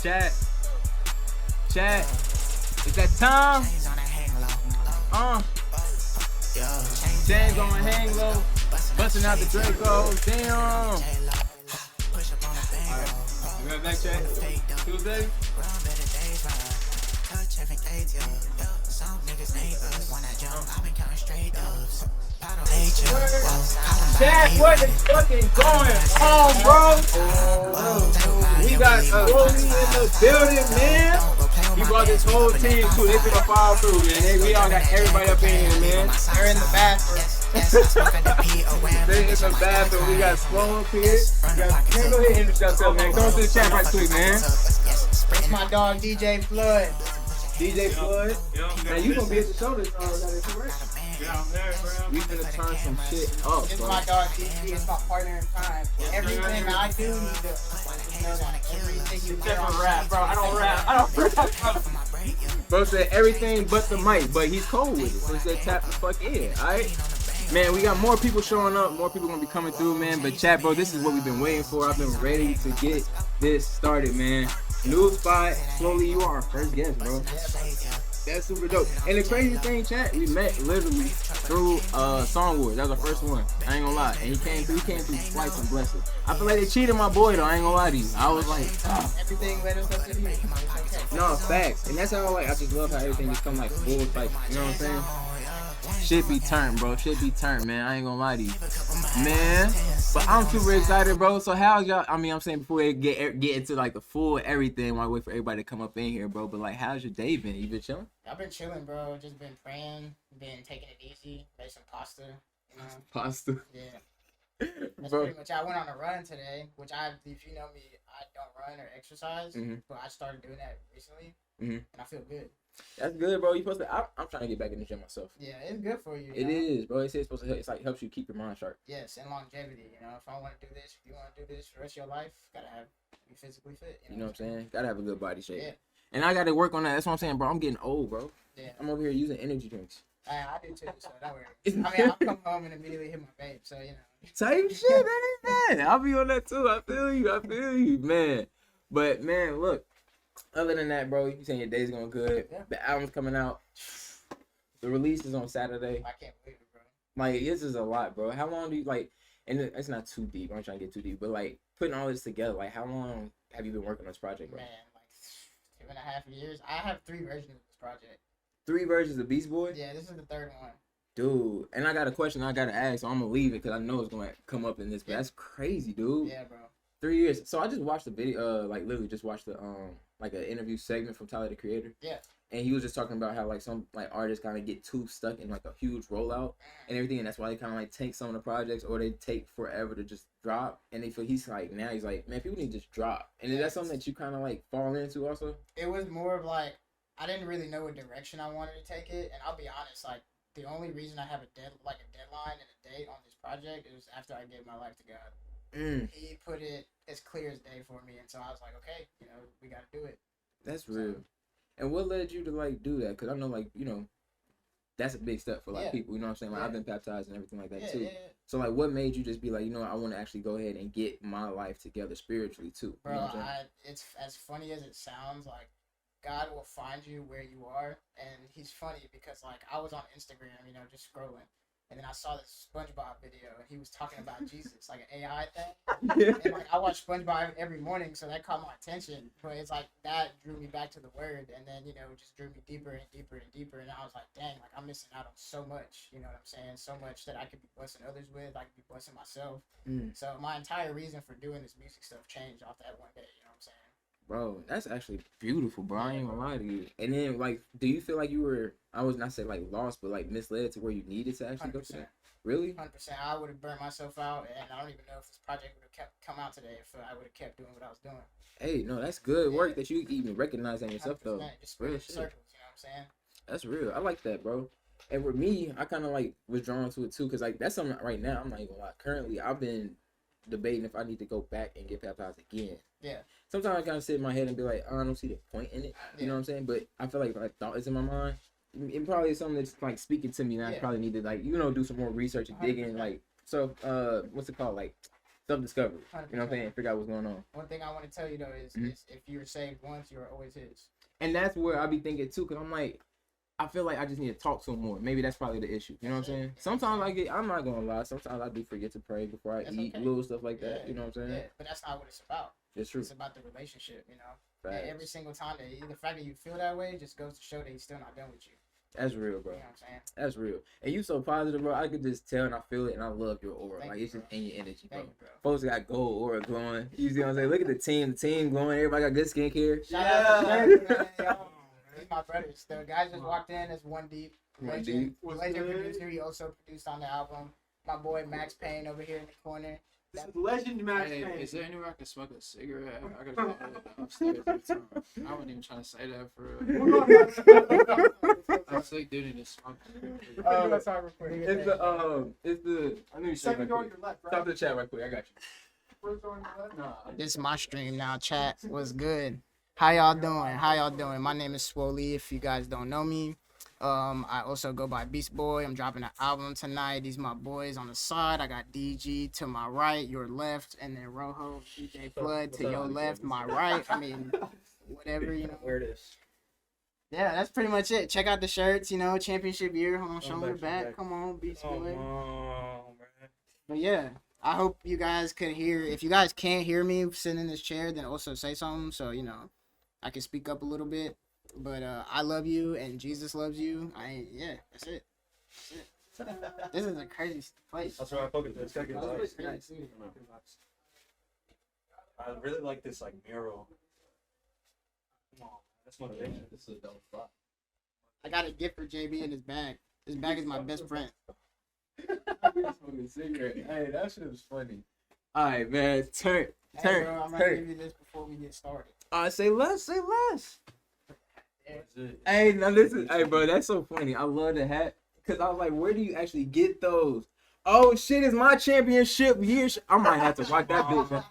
Chat. It's that time. Chains on hang low. Busting out the Draco. Damn. Alright. You got that chat? Tuesday? Chat, what is fucking going on, bro? We got Swoleei in the building, man. He brought this whole team too. They finna follow through, man. We all got everybody up in here, man. They're in the bathroom. They're in the bathroom. We got Swoleei here. Man, go ahead and introduce yourself, man. Come to the chat right quick, man. It's my dog DJ Flood. DJ Flood. Now you gonna be at the show this right? Yeah, I'm there, bro. We finna turn some shit up, It's bro. my dog DJ. It's my partner in crime. Everything I do, he does. Everything you Except for rap, bro. I don't rap. Bro said everything but the mic, but he's cold with it. So he said tap the fuck in, alright? Man, we got more people showing up, more people gonna be coming through, man. But chat, bro, this is what we've been waiting for. I've been ready to get this started, man. New spot, Swoleei, you are our first guest, bro. That's super dope. And the crazy thing, chat, we met literally through Song Wars. That was our first one. I ain't gonna lie. And he came through twice and blessed it. I feel like they cheated my boy though. I ain't gonna lie to you. I was like, everything led us up to here. no, facts. And that's how like I just love how everything just come like full like, you know what I'm saying? Shit be turned, bro. Shit be turned, man. I ain't gonna lie to you, man. But I'm super excited, bro. So how's y'all? I mean, I'm saying before we get into like the full everything, while I wait for everybody to come up in here, bro. But like, how's your day been? You been chilling? I've been chilling, bro. Just been praying, been taking it easy, made some pasta, you know. Pasta. Yeah. That's Bro. pretty much. I went on a run today, which if you know me, I don't run or exercise, but I started doing that recently, and I feel good. That's good, bro. You supposed to. I'm trying to get back in the gym myself. Yeah, it's good for you. It is, bro. It says it's supposed to. It's like helps you keep your mind sharp. Yes, and longevity. You know, if I want to do this, if you want to do this for the rest of your life, gotta be physically fit. You know what I'm saying? Gotta have a good body shape. Yeah. And I gotta work on that. That's what I'm saying, bro. I'm getting old, bro. Yeah. I'm over here using energy drinks. I do too, so don't worry. I mean, I'll come home and immediately hit my vape, so you know. Same shit, man. I'll be on that too. I feel you, man. But man, look. Other than that, bro, you saying your day's going good. Yeah. The album's coming out. The release is on Saturday. I can't believe it, bro. Like, this is a lot, bro. How long do you, like, and it's not too deep. I'm trying to get too deep. But, like, putting all this together, like, how long have you been working on this project, bro? Man, like 2.5 years. I have 3 versions of this project. 3 versions of BEASTBOY? Yeah, this is the 3rd one. Dude, and I got a question I got to ask, so I'm going to leave it because I know it's going to come up in this. But that's crazy, dude. Yeah, bro. 3 years. So I just watched the video, like, literally just watched the, like, an interview segment from Tyler, the Creator. Yeah. And he was just talking about how, like, some, like, artists kind of get too stuck in, like, a huge rollout and everything. And that's why they kind of, like, take some of the projects or they take forever to just drop. And they feel he's like, now he's like, man, people need to just drop. And is that something that you kind of, like, fall into also? It was more of, like, I didn't really know what direction I wanted to take it. And I'll be honest, like, the only reason I have a deadline and a date on this project is after I gave my life to God. He put it as clear as day for me, and so I was like, okay, you know, we got to do it. That's real. And what led you to like do that? Because I know, like, you know, that's a big step for like people. You know what I'm saying? Like I've been baptized and everything like that too. Yeah. So like, what made you just be like, you know, I want to actually go ahead and get my life together spiritually too? Bro, you know what I'm saying? It's as funny as it sounds. Like God will find you where you are, and He's funny because like I was on Instagram, you know, just scrolling. And then I saw this SpongeBob video, and he was talking about Jesus, like an AI thing. And like I watch SpongeBob every morning, so that caught my attention. But it's like that drew me back to the Word, and then it just drew me deeper and deeper and deeper. And I was like, dang, like I'm missing out on so much. You know what I'm saying? So much that I could be blessing others with. I could be blessing myself. So my entire reason for doing this music stuff changed off that one day. You know what I'm saying? Bro, that's actually beautiful, bro. I ain't gonna lie to you. And then, like, do you feel like you were, I was not say like lost, but like misled to where you needed to actually 100%. Go to that? Really? 100%. I would have burned myself out, and I don't even know if this project would have come out today if I would have kept doing what I was doing. Hey, no, that's good work that you even recognize that yourself, though. Just real shit. Circles, you know what I'm saying? That's real. I like that, bro. And with me, I kind of like was drawn to it too, because like that's something right now, I'm not even gonna lie. Currently, I've been debating if I need to go back and get baptized again. Yeah. Sometimes I kind of sit in my head and be like, oh, I don't see the point in it. You know what I'm saying? But I feel like thought is in my mind. It probably is something that's like speaking to me, and I probably need to like, you know, do some more research and dig in. Like, so, what's it called? Like, self-discovery. You know what I'm saying? Figure out what's going on. One thing I want to tell you though is if you're saved once, you're always his. And that's where I be thinking too, cause I'm like, I feel like I just need to talk to him more. Maybe that's probably the issue. You know what I'm saying? Sometimes I'm not gonna lie. Sometimes I do forget to pray before I eat, little stuff like that. You know what I'm saying? Yeah, but that's not what it's about. It's true. It's about the relationship, you know. And every single time the fact that you feel that way just goes to show that he's still not done with you. That's real, bro. You know what I'm saying? That's real. And you so positive, bro. I could just tell and I feel it, and I love your aura. Thank like, you, it's just bro. in your energy, bro. Thank you, bro. Folks got gold aura glowing. You see what I'm saying? Look at the team glowing. Everybody got good skincare. Shout out to Jerry, man. Yo, he's my brothers. The guy just walked in as One Deep. Legend producer. He also produced on the album. My boy Max Payne over here in the corner. This is Legend Max Payne. Is there anywhere I can smoke a cigarette? I gotta go upstairs every time. I wasn't even trying to say that for real. I'm sick, dude. Need to smoke. It's the. I knew you said Second door on your left, right? Stop the chat right quick. I got you. First door on your left? Nah, This is my stream now, chat. What's good? How y'all doing? My name is Swoleei, if you guys don't know me. I also go by BEASTBOY. I'm dropping an album tonight. These my boys on the side. I got DG to my right, your left, and then Rojo, DJ Flood to your left, my right. I mean, whatever, you know. where it is. Yeah, that's pretty much it. Check out the shirts, you know, championship year. Hold on, show me the back. Come on, BEASTBOY. But yeah, I hope you guys could hear. If you guys can't hear me sitting in this chair, then also say something so, you know, I can speak up a little bit. But I love you and Jesus loves you. That's it. This is a crazy place. That's why I focus on the second life. Nice. I really like this like mural. Come on, that's motivation. This is a dope spot. I got a gift for JB in his bag. This bag is my best friend. Hey, that shit was funny. All right, man. Turn. Hey, bro, I'm gonna give you this before we get started. Say less. Say less. That's it. Hey, now listen. Hey, bro, that's so funny. I love the hat because I was like, where do you actually get those? Oh shit, it's my championship year. I might have to watch that bitch. Man.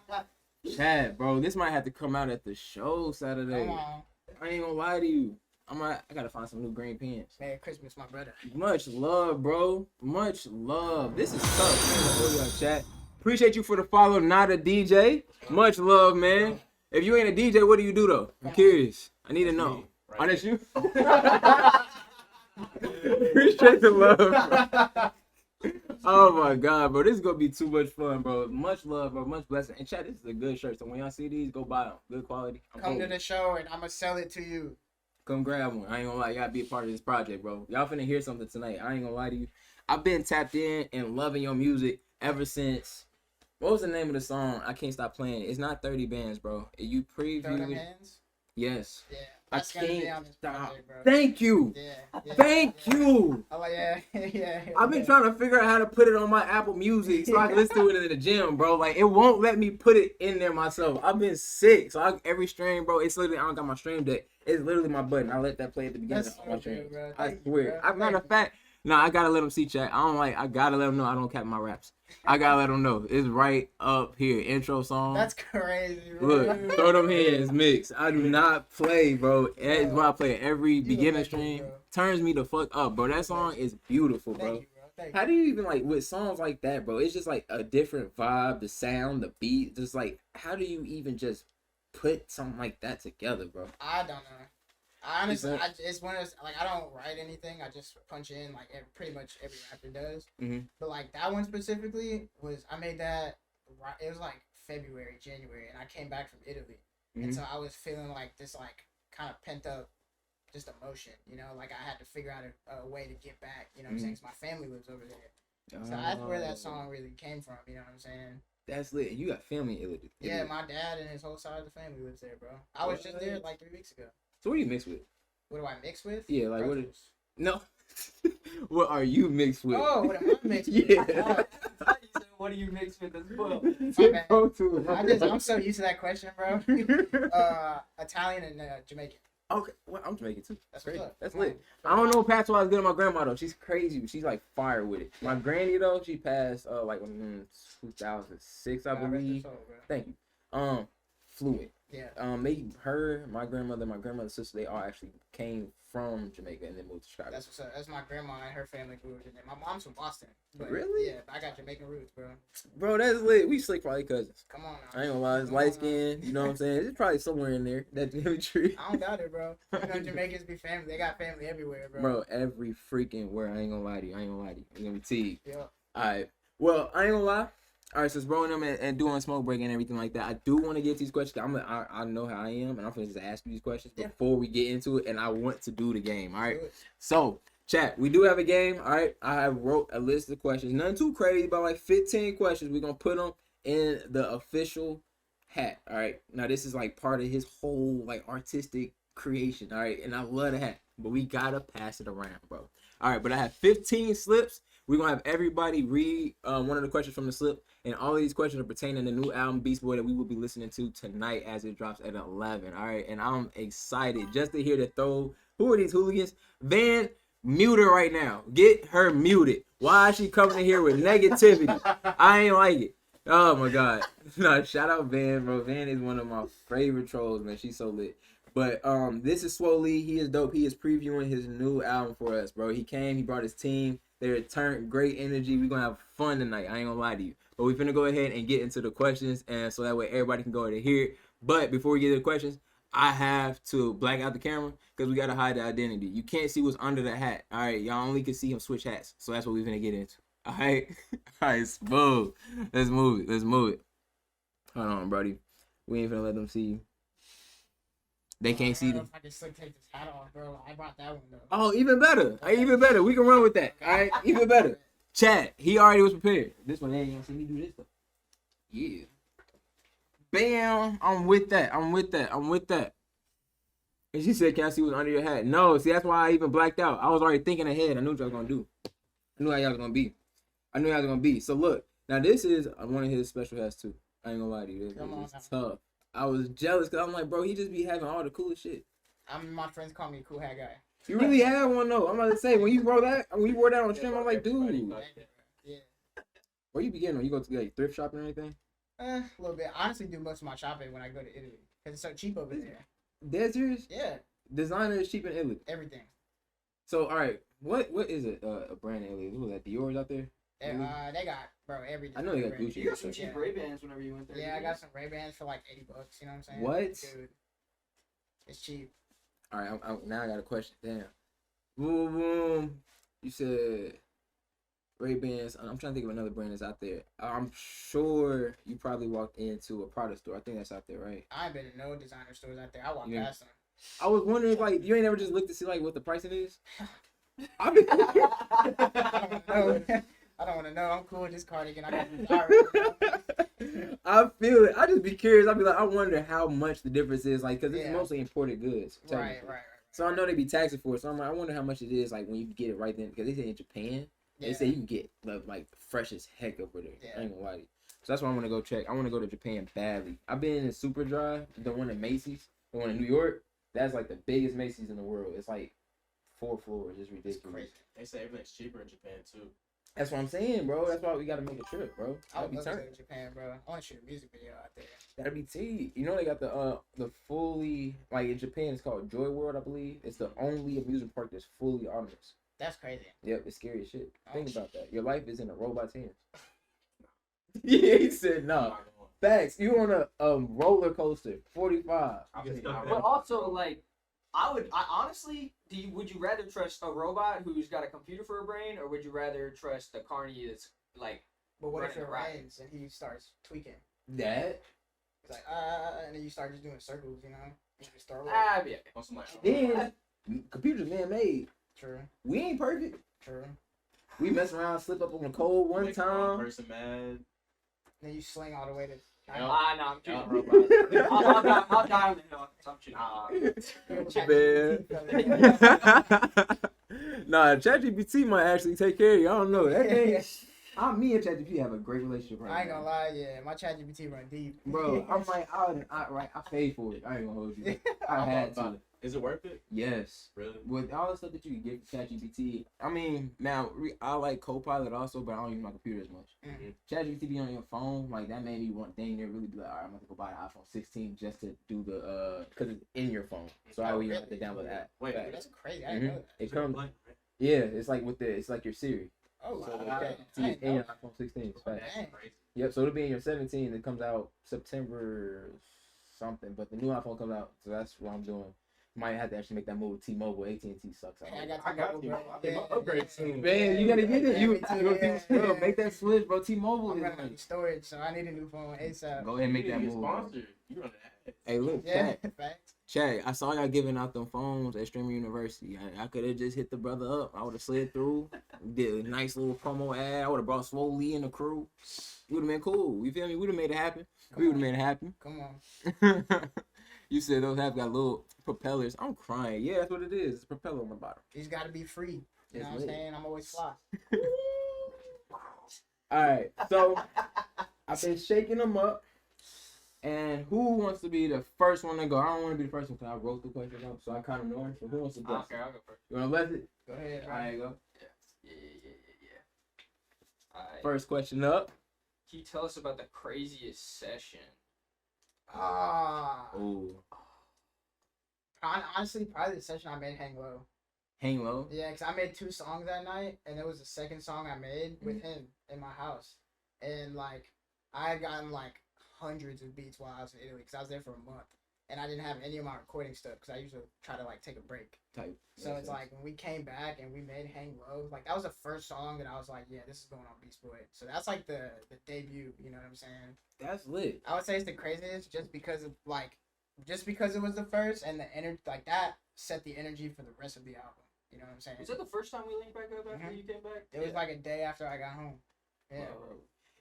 Chad, bro, this might have to come out at the show Saturday. Come on. I ain't gonna lie to you. I gotta find some new green pants. Merry Christmas, my brother. Much love, bro. Much love. This is tough. Man, hold up, chat. Appreciate you for the follow. Not a DJ. Much love, man. If you ain't a DJ, what do you do though? I'm curious. I need to know. Right. Oh, that's you? Appreciate the love, bro. Oh my god, bro. This is gonna be too much fun, bro. Much love, bro. Much blessing. And chat, this is a good shirt. So when y'all see these, go buy them. Good quality. Come to the show and I'm gonna sell it to you. Come grab one. I ain't gonna lie, y'all be a part of this project, bro. Y'all finna hear something tonight. I ain't gonna lie to you. I've been tapped in and loving your music ever since. What was the name of the song? I can't stop playing it. It's not 30 bands, bro. You Throw them previewed. hands? Yes. Yeah. I That's gonna be can't on this stop. project, bro. Thank you. Yeah. Thank you. Oh yeah, yeah. I've been trying to figure out how to put it on my Apple Music so I can listen to it in the gym, bro. Like, it won't let me put it in there myself. I've been sick. So every stream, bro, it's literally, I don't got my stream deck. It's literally my button. I let that play at the beginning That's of my so stream. good, bro. I Thank you, swear. bro. Matter of fact, no, I gotta let them see chat. I gotta let them know I don't cap my raps. I gotta let them know. It's right up here. Intro song. That's crazy, bro. Look, throw them hands, mix. I do not play, bro. It's what I play every beginning legend, stream. bro. Turns me the fuck up, bro. That song is beautiful, bro. Thank you, bro. Thank you. How do you even like with songs like that, bro? It's just like a different vibe, the sound, the beat. Just like, how do you even just put something like that together, bro? I don't know. Honestly, it's one of those, like, I don't write anything. I just punch in like pretty much every rapper does. Mhm. But like that one specifically I made that. It was like February, January, and I came back from Italy, and so I was feeling like this like kind of pent up, just emotion. You know, like I had to figure out a way to get back. You know what I'm saying? 'Cause my family lives over there. So that's where that song really came from. You know what I'm saying? That's lit. You got family in Italy. Yeah, my dad and his whole side of the family lives there, bro. I was just there like 3 weeks ago. So what do you mix with? What do I mix with? Yeah, like what? Pretzels. No. What are you mixed with? Oh, what am I mixed with? Yeah. Oh, You said, what do you mix with as well? my bad. Go to it. I'm so used to that question, bro. Italian and Jamaican. Okay, well, I'm Jamaican too. That's Great. what's up. That's Come on. lit. I don't know if patois is good on my grandma though. She's crazy, but she's like fire with it. My granny though, she passed like 2006, I Nah, rest her believe. soul, bro. Thank you. fluent. Yeah. My grandmother's sister, they all actually came from Jamaica and then moved to Chicago. That's what's up. That's my grandma and her family moved. And then my mom's from Boston. But Really? Yeah, I got Jamaican roots, bro. Bro, that's lit. We slick probably cousins. Come on now. I ain't gonna lie, it's light skin. You know what I'm saying? It's probably somewhere in there. That tree. I don't doubt it, bro. You know, Jamaicans be family. They got family everywhere, bro. Bro, every freaking where. I ain't gonna lie to you. It's gonna be T. Yeah. Alright. Well, I ain't gonna lie. Alright, so it's rolling them and doing smoke break and everything like that. I do want to get these questions. I know how I am, and I'm gonna just ask you these questions before we get into it. And I want to do the game. Alright. So, chat, we do have a game. Alright. I have wrote a list of questions. Nothing too crazy, about like 15 questions. We're gonna put them in the official hat. Alright. Now this is like part of his whole like artistic creation. Alright. And I love the hat. But we gotta pass it around, bro. Alright, but I have 15 slips. We're going to have everybody read one of the questions from the slip. And all of these questions are pertaining to the new album, Beast Boy, that we will be listening to tonight as it drops at 11. All right. And I'm excited just to hear the throw. Who are these hooligans? Van, mute her right now. Get her muted. Why is she coming in here with negativity? I ain't like it. Oh, my God. No, shout out Van, bro. Van is one of my favorite trolls, man. She's so lit. But this is Swoleei. He is dope. He is previewing his new album for us, bro. He came. He brought his team. They returned great energy. We're going to have fun tonight. I ain't going to lie to you. But we're finna go ahead and get into the questions. And so that way everybody can go ahead and hear it. But before we get to the questions, I have to black out the camera because we got to hide the identity. You can't see what's under the hat. All right. Y'all only can see him switch hats. So that's what we're finna get into. All right. All right. Smooth. Let's move it. Let's move it. Hold on, buddy. We ain't finna let them see you. They can't see them. I can still take this hat off, bro. I brought that one though. Oh, even better. Even better. We can run with that. All right, even better. Chad, he already was prepared. This one, they ain't gonna see me do this though. Yeah. Bam. I'm with that. And she said, "Can I see what's under your hat?" No. See, that's why I even blacked out. I was already thinking ahead. I knew what y'all was gonna do. I knew how y'all was gonna be. So look, now this is one of his special hats too. I ain't gonna lie to you. It's tough. I was jealous because I'm like, bro, he just be having all the coolest shit. My friends call me a cool hat guy. You really have one though. I'm about to say when you wore that on stream, I'm like, dude. Yeah. Where you be getting on? You go to like thrift shopping or anything? A little bit. I honestly do most of my shopping when I go to Italy because it's so cheap over there. Dead serious? Yeah. Designer is cheap in Italy. Everything. So all right, what is it? A brand in Italy? What was that? Dior's out there? They got everything. I know they got Gucci. You got some cheap Ray-Bans whenever you went there. Yeah, I got some Ray-Bans for like $80. You know what I'm saying? What? Dude, it's cheap. All right, now I got a question. Damn. Boom. You said Ray-Bans. I'm trying to think of another brand that's out there. I'm sure you probably walked into a product store. I think that's out there, right? I ain't been to no designer stores out there. I walked past them. I was wondering, like, you ain't ever just looked to see like what the pricing is? I don't want to know. I'm cool with this cardigan. I got this. I feel it. I just be curious. I'd be like, I wonder how much the difference is, like, because it's mostly imported goods. Right. So I know they be taxing for it. So I'm like, I wonder how much it is, like, when you get it right then. Because they say in Japan, they say you can get like fresh as heck over there. Yeah. I ain't gonna lie to you. So that's why I want to go check. I want to go to Japan badly. I've been in Superdry, the one in Macy's, the one in New York. That's like the biggest Macy's in the world. It's like 4 floors. It's ridiculous. It's crazy. They say everything's cheaper in Japan too. That's what I'm saying, bro. That's why we gotta make a trip, bro. I would be love to go turned. to Japan, bro. I want to shoot a music video out there. That'd be T. You know they got the fully, like in Japan it's called Joy World, I believe. It's the only amusement park that's fully autonomous. That's crazy. Yep, it's scary as shit. Oh, Think shit. about that. Your life is in a robot's hands. Yeah, he said no. Facts. You on a roller coaster, 45. But also, like, I honestly, would you rather trust a robot who's got a computer for a brain, or would you rather trust a carny that's like? But what if running it around? rains and he starts tweaking? That. He's like, and then you start just doing circles, you know? You just start with Yeah. Then computers man-made. True. We ain't perfect. True. We mess around, slip up on the cold one Make the wrong time. person mad. Then you sling all the way to. No, I'm choosing robots. I'll die on the hill. I'm choosing. Nah, ChatGPT might actually take care of you. I don't know. That thing, Me and ChatGPT have a great relationship right now. I ain't gonna lie, yeah, my ChatGPT run deep. Bro, I'm like, I paid for it. I ain't gonna hold you. I had to. Is it worth it? Yes. Really? With all the stuff that you can get from ChatGPT, I mean, now I like Copilot also, but I don't use my computer as much. Mhm. ChatGPT be on your phone, like that made me one thing to really be like, all right, I'm gonna go buy an iPhone 16 just to do the because it's in your phone, so I would have to download that. Wait, Facts. That's crazy. I didn't know that. It comes, blank, right? yeah, it's like it's like your Siri. Oh, So wow. ChatGPT I is didn't in know your that. iPhone 16. It's facts. Dang. Crazy. Yep, so it'll be in your 17. It comes out September something, but the new iPhone comes out, so that's what I'm doing. Might have to actually make that move. T-Mobile, AT&T sucks. Hey, I got you. Yeah, Upgrade soon. Man, you gotta get it. Yeah, You me too, yeah. make that switch, bro. T-Mobile I'm is running out like, of storage, so I need a new phone ASAP. go ahead and make You that need to move. get bro. sponsored. You run that. Hey, look, Yeah, chat. facts. Chat, I saw y'all giving out them phones at Streamer University. I could have just hit the brother up. I would have slid through, did a nice little promo ad. I would have brought Swoleei in the crew. Would have been cool. You feel me? We'd have made it happen. We would have made it happen. Come on. You said those have got little propellers. I'm crying. Yeah, that's what it is. It's a propeller on the bottom. These gotta be free. You know It's what I'm lit. saying? I'm always fly. All right, so I've been shaking them up. And who wants to be the first one to go? I don't want to be the first one because I wrote the question up, so I kind of know it. So who wants to go? Okay, I'll go first. You want to let it? Go ahead. All right, go. Yeah. Alright. First question up. Can you tell us about the craziest session? Oh, Honestly, probably the session I made Hang Low. Hang Low. Yeah, because I made 2 songs that night, and it was the second song I made with him in my house. And, like, I had gotten, like, hundreds of beats while I was in Italy, because I was there for a month. And I didn't have any of my recording stuff, because I usually try to, like, take a break. Type. So it's like, when we came back and we made Hang Low, like, that was the first song that I was like, yeah, this is going on BEASTBOY. So that's, like, the debut, you know what I'm saying? That's lit. I would say it's the craziest just because of, like, just because it was the first, and the energy, like, that set the energy for the rest of the album. You know what I'm saying? Was that the first time we linked back up after you came back? It was like a day after I got home. Yeah. Bro.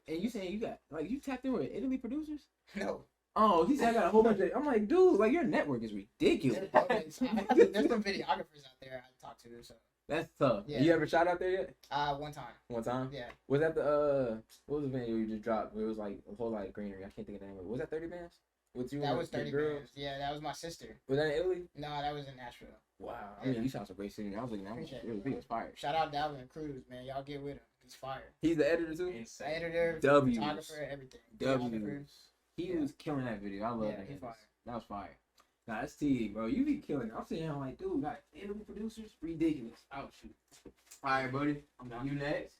And you saying you got, like, you tapped in with Italy producers? No. Oh, he said I got a whole bunch of, I'm like, dude, like, your network is ridiculous. There's some videographers out there I talked to, so. That's tough. Yeah. You ever shot out there yet? One time. One time? Yeah. Was that the, what was the video you just dropped where it was, like, a whole lot of greenery? I can't think of the name of it. Was that 30 bands? With you That and was your 30 girl? bands. Yeah, that was my sister. Was that in Italy? No, that was in Nashville. Wow. I mean, Yeah. you sound so great singing. I was looking at him. Appreciate It was it. big inspired. Shout out Dalvin and Cruz, man. Y'all get with him. He's fire. He's the editor, too? The editor, W's. photographer, everything. W's. Videographer. He Yeah. was killing that video. I love Yeah, that. he fire. That was fire. Nah, that's T, bro. You be killing it. I'm sitting here like, dude, got Italy producers? Ridiculous. Oh, shoot. All right, buddy. I'm down. You next.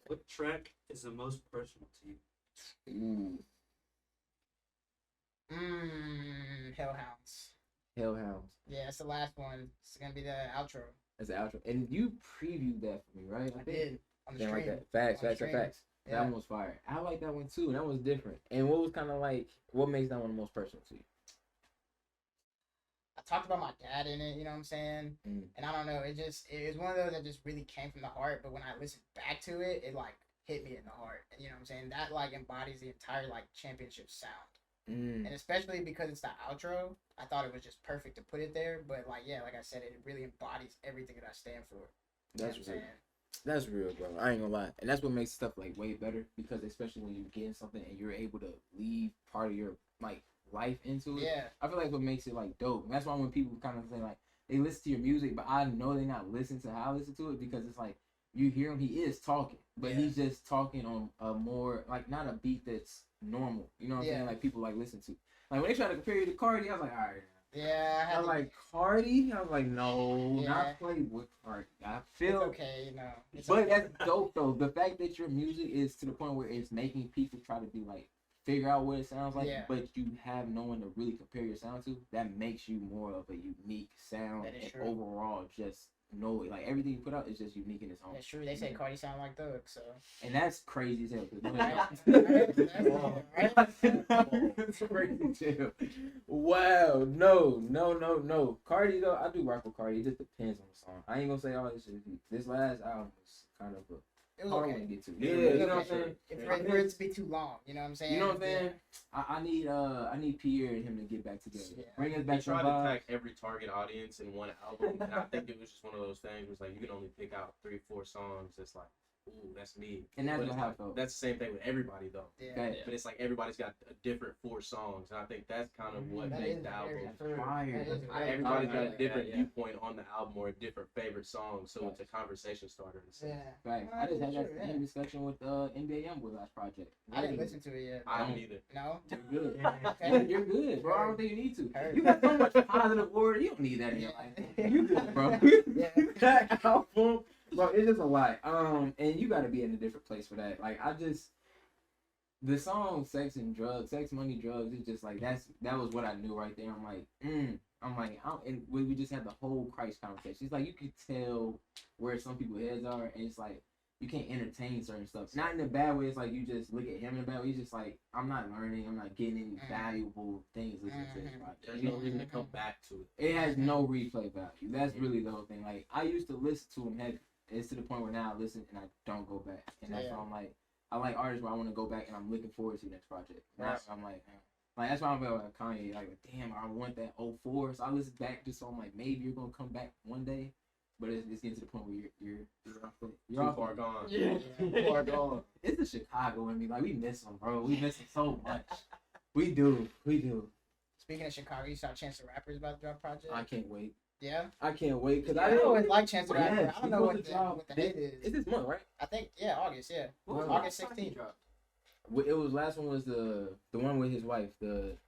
What track is the most personal to you? Ooh. Hellhounds. Hellhounds. Yeah, it's the last one. It's gonna be the outro. That's the outro. And you previewed that for me, right? I did on the Damn, stream. like that. Facts, On the facts, stream. facts. Yeah. That one was fire. I like that one too. That was different. And what was kind of like, what makes that one the most personal to you? I talked about my dad in it, you know what I'm saying? Mm. And I don't know, it was one of those that just really came from the heart, but when I listened back to it, it like hit me in the heart. And you know what I'm saying? That like embodies the entire like championship sound. Mm. And especially because it's the outro, I thought it was just perfect to put it there. But like, yeah, like I said, it really embodies everything that I stand for. You know That's what I'm real. saying? That's real, bro. I ain't gonna lie. And that's what makes stuff like way better because especially when you get in something and you're able to leave part of your like life into it. Yeah. I feel like what makes it like dope. And that's why when people kind of say like they listen to your music, but I know they're not listening to how I listen to it because it's like you hear him, he is talking, but Yeah. he's just talking on a more like not a beat that's normal. You know what I'm Yeah. saying? Like people like listen to. Like when they try to compare you to Cardi, I was like, all right. Yeah, I was like Cardi. I was like, no, Yeah. not play with Cardi. I it's feel okay, you know. It's but okay. that's dope though. The fact that your music is to the point where it's making people try to be like figure out what it sounds like, Yeah. but you have no one to really compare your sound to. That makes you more of a unique sound, That is and true. overall, just know it. Like everything you put out is just unique in its own. That's true. They say Cardi sound like Thug, so. And that's crazy as hell. 'Cause Right? That's crazy as hell. Wow, no. Cardi though, I do rock with Cardi. It just depends on the song. I ain't gonna say all this shit. This last album was kind of a It was hard okay. one to get to. Yeah, Yeah, It was you know what I'm okay. saying? If for it to be too long, you know what I'm saying? You know what I'm saying? Yeah. I need Pierre and him to get back together. Yeah. Bring us They back to tried to vibes. attack every target audience in one album, and I think it was just one of those things where it's like you can only pick out 3-4 songs. It's like, ooh, that's me. And that's But what it's I like, felt. that's the same thing with everybody though. Yeah. Okay. But it's like everybody's got a different 4 songs, and I think that's kind of what That makes is the album. very Fire. That is very Everybody's got a like different that, yeah. viewpoint on the album or a different favorite song, so it's a conversation starter. Yeah. Right. No, I just had sure, that yeah. same discussion with NBA Youngboy last project. I didn't listen to it yet. I don't either. No. You're good. Okay. You're good, bro. I don't think you need to. Heard. You got so much positive word. You don't need that in your life. You good, bro. Yeah. That album, bro, it's just a lot. And you got to be in a different place for that. Like, the song "Sex and Drugs," "Sex, Money, Drugs," it's just like that was what I knew right there. I'm like, and we just had the whole Christ conversation. It's like you could tell where some people's heads are, and it's like you can't entertain certain stuff. Not in a bad way. It's like you just look at him in a bad way. He's just like, I'm not learning. I'm not getting any valuable things listening to this project. There's no reason to come back to it. It has no replay value. That's really the whole thing. Like, I used to listen to him heavy. It's to the point where now I listen and I don't go back. And that's why I'm like, I like artists where I want to go back and I'm looking forward to the next project. Right. I'm like, that's why I'm like Kanye. Like, damn, I want that 04. So I listen back just so I'm like, maybe you're gonna come back one day. But it's getting to the point where you're Too far gone. Yeah. too far gone. It's the Chicago in me. Like, we miss him, bro. We miss him so much. We do. Speaking of Chicago, you saw Chance the Rapper's about to drop a project? I can't wait. Yeah? I can't wait because I always like Chance the Rapper. Yes, I don't know what he's the supposed to hit is. It's this month, right? I think, yeah, August, yeah. What was August the last time he 16th. dropped? It was last one was the one with his wife. I can't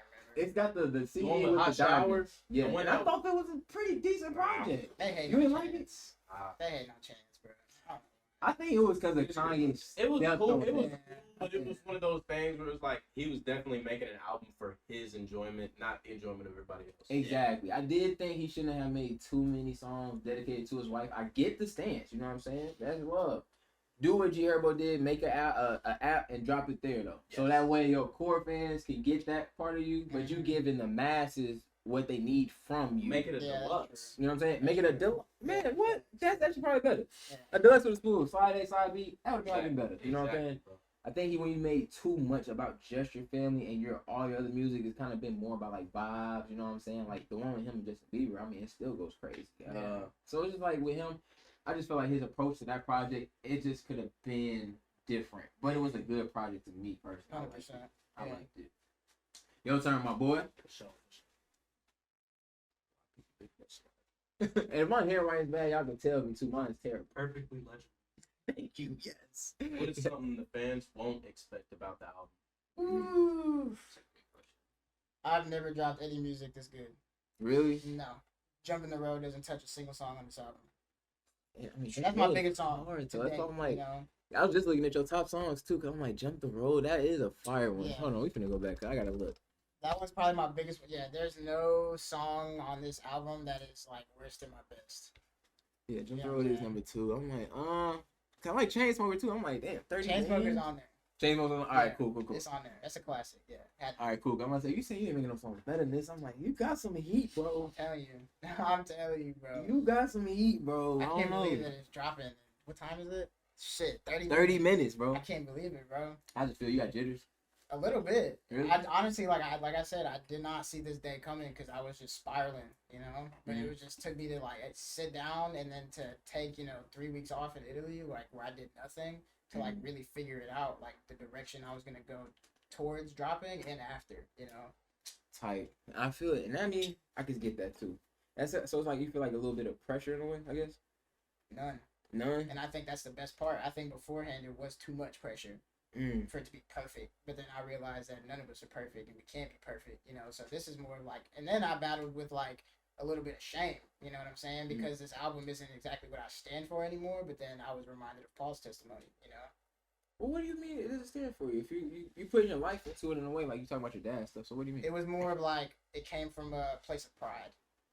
remember. It's got the CD The one with with the hot diamonds. showers. Yeah, The one I that- thought that was a pretty decent project. They hate You no didn't like it? Chance. They hate no Chance, bro. I don't I think it was because of Kanye. It was stepped cool. on It was it. cool, but it was one of those things where it was like he was definitely making an album for his enjoyment, not the enjoyment of everybody else. Exactly. I did think he shouldn't have made too many songs dedicated to his wife. I get the stance. You know what I'm saying? That's love. Do what G Herbo did. Make an app and drop it there though. So that way your core fans can get that part of you, but you giving the masses what they need from you. Make it a Yeah, that's deluxe. You know what I'm saying? Make it a deluxe. Man, what? That's actually probably better. Yeah. A deluxe with a smooth side A, side B. That would probably been better. You know what I'm Exactly, saying? bro. I think when you made too much about just your family and all your other music has kind of been more about like vibes. You know what I'm saying? Like the one with him and Justin Bieber. I mean, it still goes crazy. So it's just like with him, I just feel like his approach to that project, it just could have been different. But it was a good project to me personally. 100%. I liked it. Your turn, my boy. And if my handwriting's bad, y'all can tell me too. Mine is terrible. Perfectly legible. Thank you. Yes. What is something the fans won't expect about the album? Ooh. I've never dropped any music this good. Really? No. Jump in the Road doesn't touch a single song on this album. Yeah, I mean, And that's my biggest song. hard, so to that's date, why I'm like, you know? I was just looking at your top songs too, cause I'm like, Jump the Road. That is a fire one. Yeah. Hold on, we finna go back. I gotta look. That one's probably my biggest. Yeah, there's no song on this album that is like worse than my best. Yeah, Jump Yeah, the Road is man. number 2. I'm like, 'cause I like Chainsmoker too. I'm like, damn, 30 Chainsmoker's minutes. on there. Chainsmoker's on. All right, Yeah, cool. It's on there. That's a classic. Yeah. All right, cool. I'm gonna say, you say you ain't making no songs better than this. I'm like, you got some heat, bro. I'm telling you. I'm telling you, bro. You got some heat, bro. I I can't don't believe know. that it's dropping. What time is it? Shit, 30 minutes, bro. I can't believe it, bro. I just feel you got jitters. A little bit. Really? I honestly, like I said, I did not see this day coming because I was just spiraling, you know. But it was just took me to like sit down and then to take 3 weeks off in Italy, like where I did nothing, to like really figure it out, like the direction I was gonna go towards dropping and after, you know. Tight. I feel it, and I mean, I could get that too. So it's like you feel like a little bit of pressure in a way, I guess. None. None. And I think that's the best part. I think beforehand it was too much pressure for it to be perfect. But then I realized that none of us are perfect and we can't be perfect, you know. So this is more like, and then I battled with like a little bit of shame, you know what I'm saying? Because this album isn't exactly what I stand for anymore. But then I was reminded of Paul's testimony, you know. Well, what do you mean it doesn't stand for you? If you put your life into it in a way, like you talking about your dad stuff. So what do you mean? It was more of like it came from a place of pride,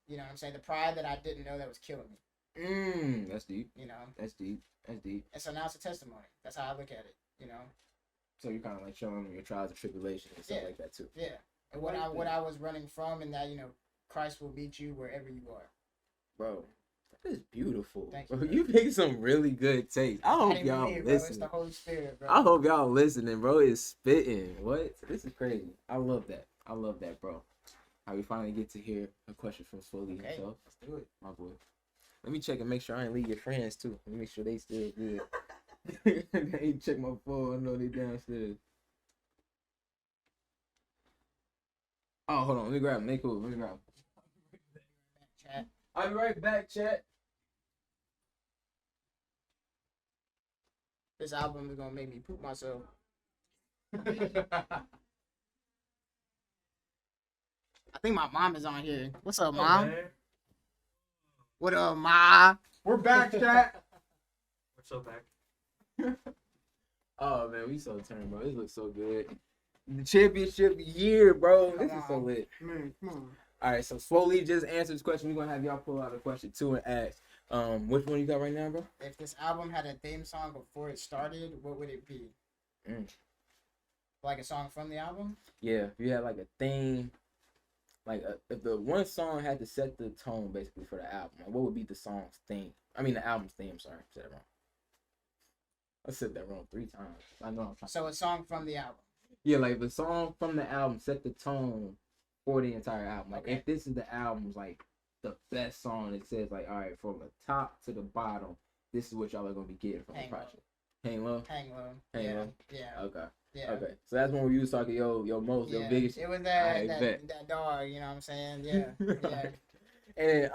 you know what I'm saying? The pride that I didn't know that was killing me, That's deep. you know. That's deep. That's deep. And so now it's a testimony. That's how I look at it, you know. So you're kind of like showing them your trials and tribulations and stuff like that too. Yeah, and what I was running from, and that Christ will meet you wherever you are. Bro, That is beautiful. Thank Bro, you, bro. you make some really good takes. I hope Ain't even y'all me, bro. It's listen. the Holy Spirit, bro. I hope y'all listening, bro. It's spitting. What? This is crazy. I love that. I love that, bro. How we finally get to hear a question from Swoleei himself. Let's do it. My boy. Let me check and make sure I ain't leave your friends too. Let me make sure they still good. They check my phone. I know they downstairs. Oh, hold on. Let me grab them. They cool. Let me grab them. Chat. I'll be right back, chat. This album is gonna make me poop myself. I think my mom is on here. What's up, mom? What up, ma? We're back, chat. What's up, back? Oh man, we so turned, bro. This looks so good. The championship year, bro. This is so lit. Man, come on. All right, so Swoleei just answered this question. We're gonna have y'all pull out a question too and ask. Which one you got right now, bro? If this album had a theme song before it started, what would it be? Like a song from the album? Yeah, if you had like a theme, like if the one song had to set the tone basically for the album, like what would be the song's theme? I mean the album's theme. Sorry, I said it wrong. I said that wrong 3 times. I know I'm trying. So a song from the album. Yeah, like the song from the album set the tone for the entire album. Like if this is the album's like the best song, it says like, all right, from the top to the bottom, this is what y'all are gonna be getting from the project. Hang low. Hang low. Hang yeah. low. Yeah. Okay. Yeah. Okay. So that's when you was talking your biggest. It was I that bet. that dog, you know what I'm saying? Yeah. Yeah. And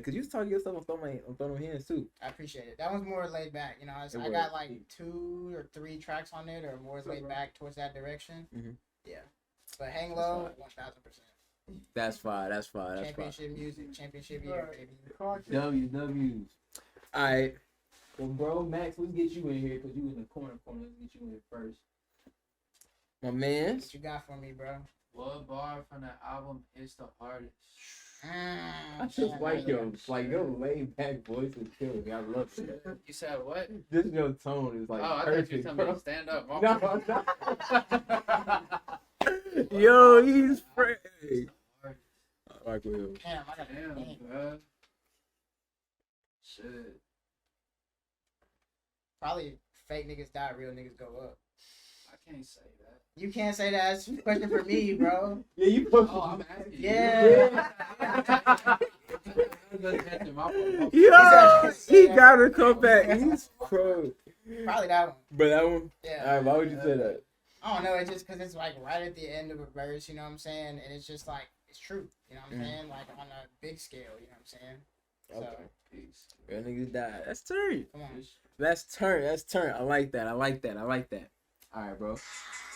cause you was talking your stuff on Throw Them Hands too. I appreciate it. That one's more laid back, you know. I got like 2 or 3 tracks on it, or more laid back towards that direction. Yeah, but Hang Low, 1000%. That's fine. That's fine. That's fine. Championship music, championship year, baby. W's. All right. Well, bro, Max, let's get you in here because you in the corner. Let's get you in here first. My man. What you got for me, bro? What bar from the album is the hardest? I just like your laid back voice is killing me. I love it. You said what? Just your tone is like I perfect. thought you were telling me to stand up. No. Yo, he's fresh. I like Will. Damn, I got Damn, bro. Shit. Probably fake niggas die, real niggas go up. I can't say that. You can't say that. It's a question for me, bro. Yeah, you supposed Oh, I'm asking you. Yeah. Yo, he gotta come back. He's pro. Probably that one. But that one? Yeah. All right, why would you say that? I don't know. It's just because it's like right at the end of a verse, you know what I'm saying? And it's just like, it's true. You know what I'm saying? Like on a big scale, you know what I'm saying? Okay. So, Peace. Real niggas die. That's turn. come on. That's turn. I like that. All right, bro.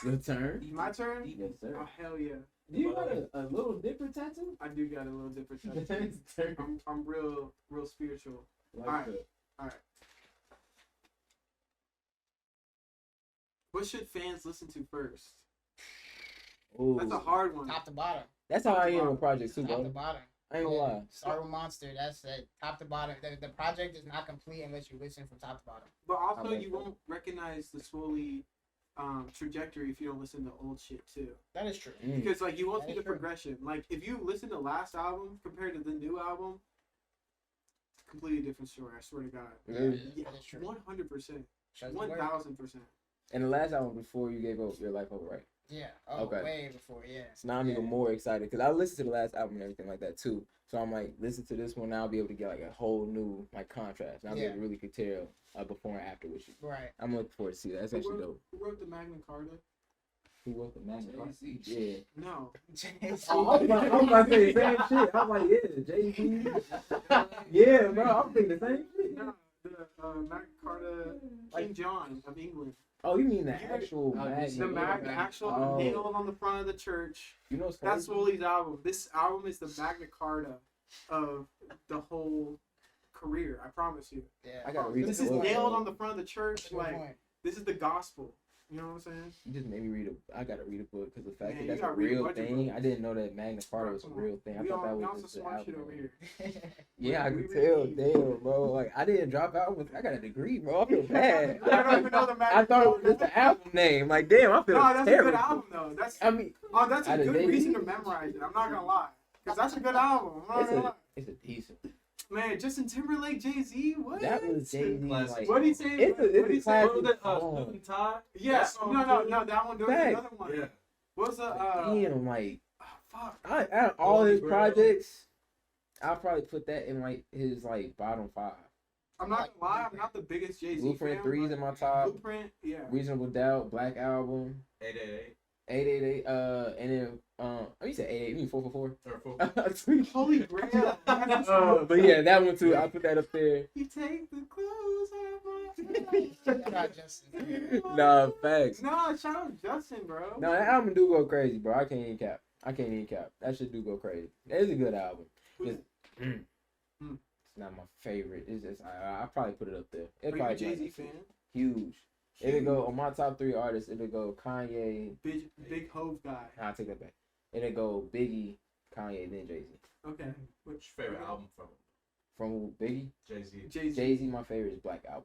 Your turn. My turn? Yes, sir. Oh, hell yeah. Do you got a little different tattoo? I do got a little different tattoo. That's turn. I'm real spiritual. Like Alright. that. Alright. What should fans listen to first? Ooh. That's a hard one. Top to bottom. That's how I am with projects too, Top to bro. bottom. I ain't gonna lie. Star Monster, that's it. Top to bottom. The project is not complete unless you listen from top to bottom. But also, I like you that. won't recognize the Swoleei trajectory if you don't listen to old shit too. That is true. Because like you won't That see is the true. progression. Like if you listen to last album compared to the new album, completely different story. I swear to God. Really? Yeah, That is true. 100%, Shows the work. 1000%. And the last album before you gave up your life over, right? Yeah. Oh, Okay. way before. Yeah. So now I'm Yeah. even more excited because I listened to the last album and everything like that too. So I'm like, listen to this one now, I'll be able to get like a whole new like contrast. And I'll be able to really could tell before and after with you. Right. I'm looking forward to see that. That's actually dope. Who wrote the Magna Carta? Who wrote the Magna Carta? Jay-Z. Yeah. No. Oh, I'm about to say the same shit. I'm like, yeah, Jay-Z. Yeah, bro, I'm thinking the same shit. No, the Magna Carta, King John of England. Oh, you mean the actual Oh, Magna? The actual Oh. nailed on the front of the church. You know what's That's crazy? Swolei's album. This album is the Magna Carta of the whole career. I promise you. Yeah. I gotta read This the is book. nailed on the front of the church. That's a good Like point. this is the gospel. You know what I'm saying? You just made me read I gotta read a book because the fact Man, that you that's a gotta read a real bunch of thing. books. I didn't know that Magna Carta was a Come on. real thing. I We thought that on was some just the smart shit album. over here. Yeah, I We can read tell. these. Damn, bro. Like I didn't drop out. I got a degree, bro. I feel bad. I don't even know the Magna I thought it was just the album name. Like, damn, I feel No, that's terrible. a good album though. That's I mean, that's a Out of good Jay-Z? reason to memorize it. I'm not gonna lie, because that's a good album. I'm not gonna lie. it's a decent. Man, Justin Timberlake, Jay-Z, what? That was Jay-Z. Classic. Like, What did he say? It's a What did he say? classic What was that? song. Suit and Tie? Yeah, That song no, too? that one. There was Facts. another one. Yeah. What was the, Damn, like, fuck. out of all his Bro. projects, I'll probably put that in like his like bottom 5. I'm not gonna lie, I'm not the biggest Jay-Z Blueprint fan. 3's but in my top. Blueprint, yeah. Reasonable Doubt, Black Album, 888 888, and then oh, you said 88, you mean 444? or 4. Holy grail. But yeah, that one too. I put that up there. You take the clothes off my Shout out Justin. Nah, facts. No, shout out Justin, bro. No, that album do go crazy, bro. I can't even cap. That shit do go crazy. It's a good album. It's not my favorite. It's just I probably put it up there. It's Are you a probably Jay-Z like fan? huge. It'll go on my top 3 artists. It'll go Kanye. Big Hove guy. I'll take that back. It'll go Biggie, Kanye, then Jay-Z. Okay. What's your favorite album from From Biggie, Jay-Z? Jay-Z. Jay-Z, my favorite is Black Album.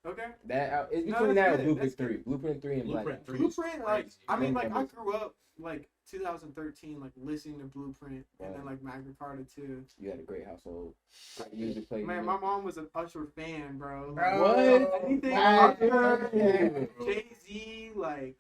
Okay. It's No, between that's that and good. Blueprint That's 3. good. Blueprint 3 and Black Blueprint Album. 3 is Blueprint, like, crazy. I mean, bro. like, I grew up, like, 2013, like, listening to Blueprint, and then, like, Magna Carta, too. You had a great household. Great music played. Man, my mom was an Usher fan, bro. Bro. Anything Wow. Usher, Jay-Z, like,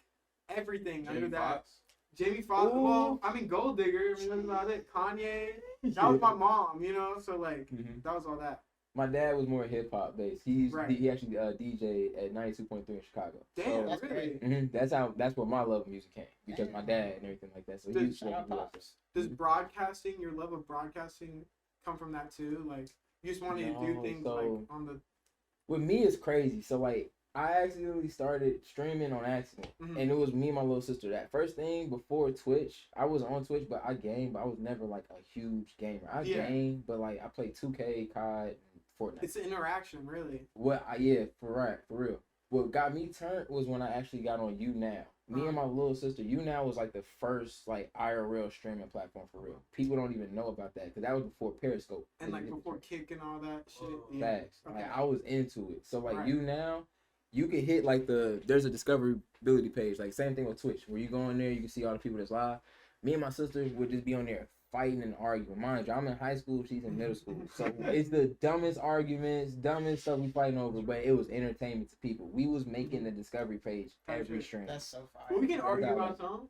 everything under Jamie that. Foxx? Jamie Foxx, Ooh. well, I mean, Gold Digger, I mean, that's about it. Kanye, that was my mom, you know, so, like, Mhm. that was all that. My dad was more hip hop based. Right. He actually DJ at 92.3 in Chicago. Damn, So, That's really? that's where my love of music came because my dad and everything like that. So he Dude, used to shout listen out to Pops. Does broadcasting, your love of broadcasting, come from that, too? Like, you just wanted to do No, things, so- like, on the... With me, it's crazy. So like, I accidentally started streaming on accident, Mhm. and it was me and my little sister. That first thing before Twitch, I was on Twitch, but I gamed. But I was never like a huge gamer. I Yeah. gamed, but like I played 2K, COD, and Fortnite. It's an interaction, really. For real. What got me turned was when I actually got on You Now. Me and my little sister, You Now was like the first like IRL streaming platform for real. People don't even know about that because that was before Periscope. And, like, before Kick and all that shit. Yeah. Facts. Okay. Like I was into it. So like Right. You Now, you can hit like there's a discoverability page. Like same thing with Twitch, where you go in there, you can see all the people that's live. Me and my sister would just be on there fighting and arguing. Mind you, I'm in high school, she's in middle school. So it's the dumbest arguments, dumbest stuff we fighting over, but it was entertainment to people. We was making the discovery page every stream. That's so fire. Well, we can argue got about something.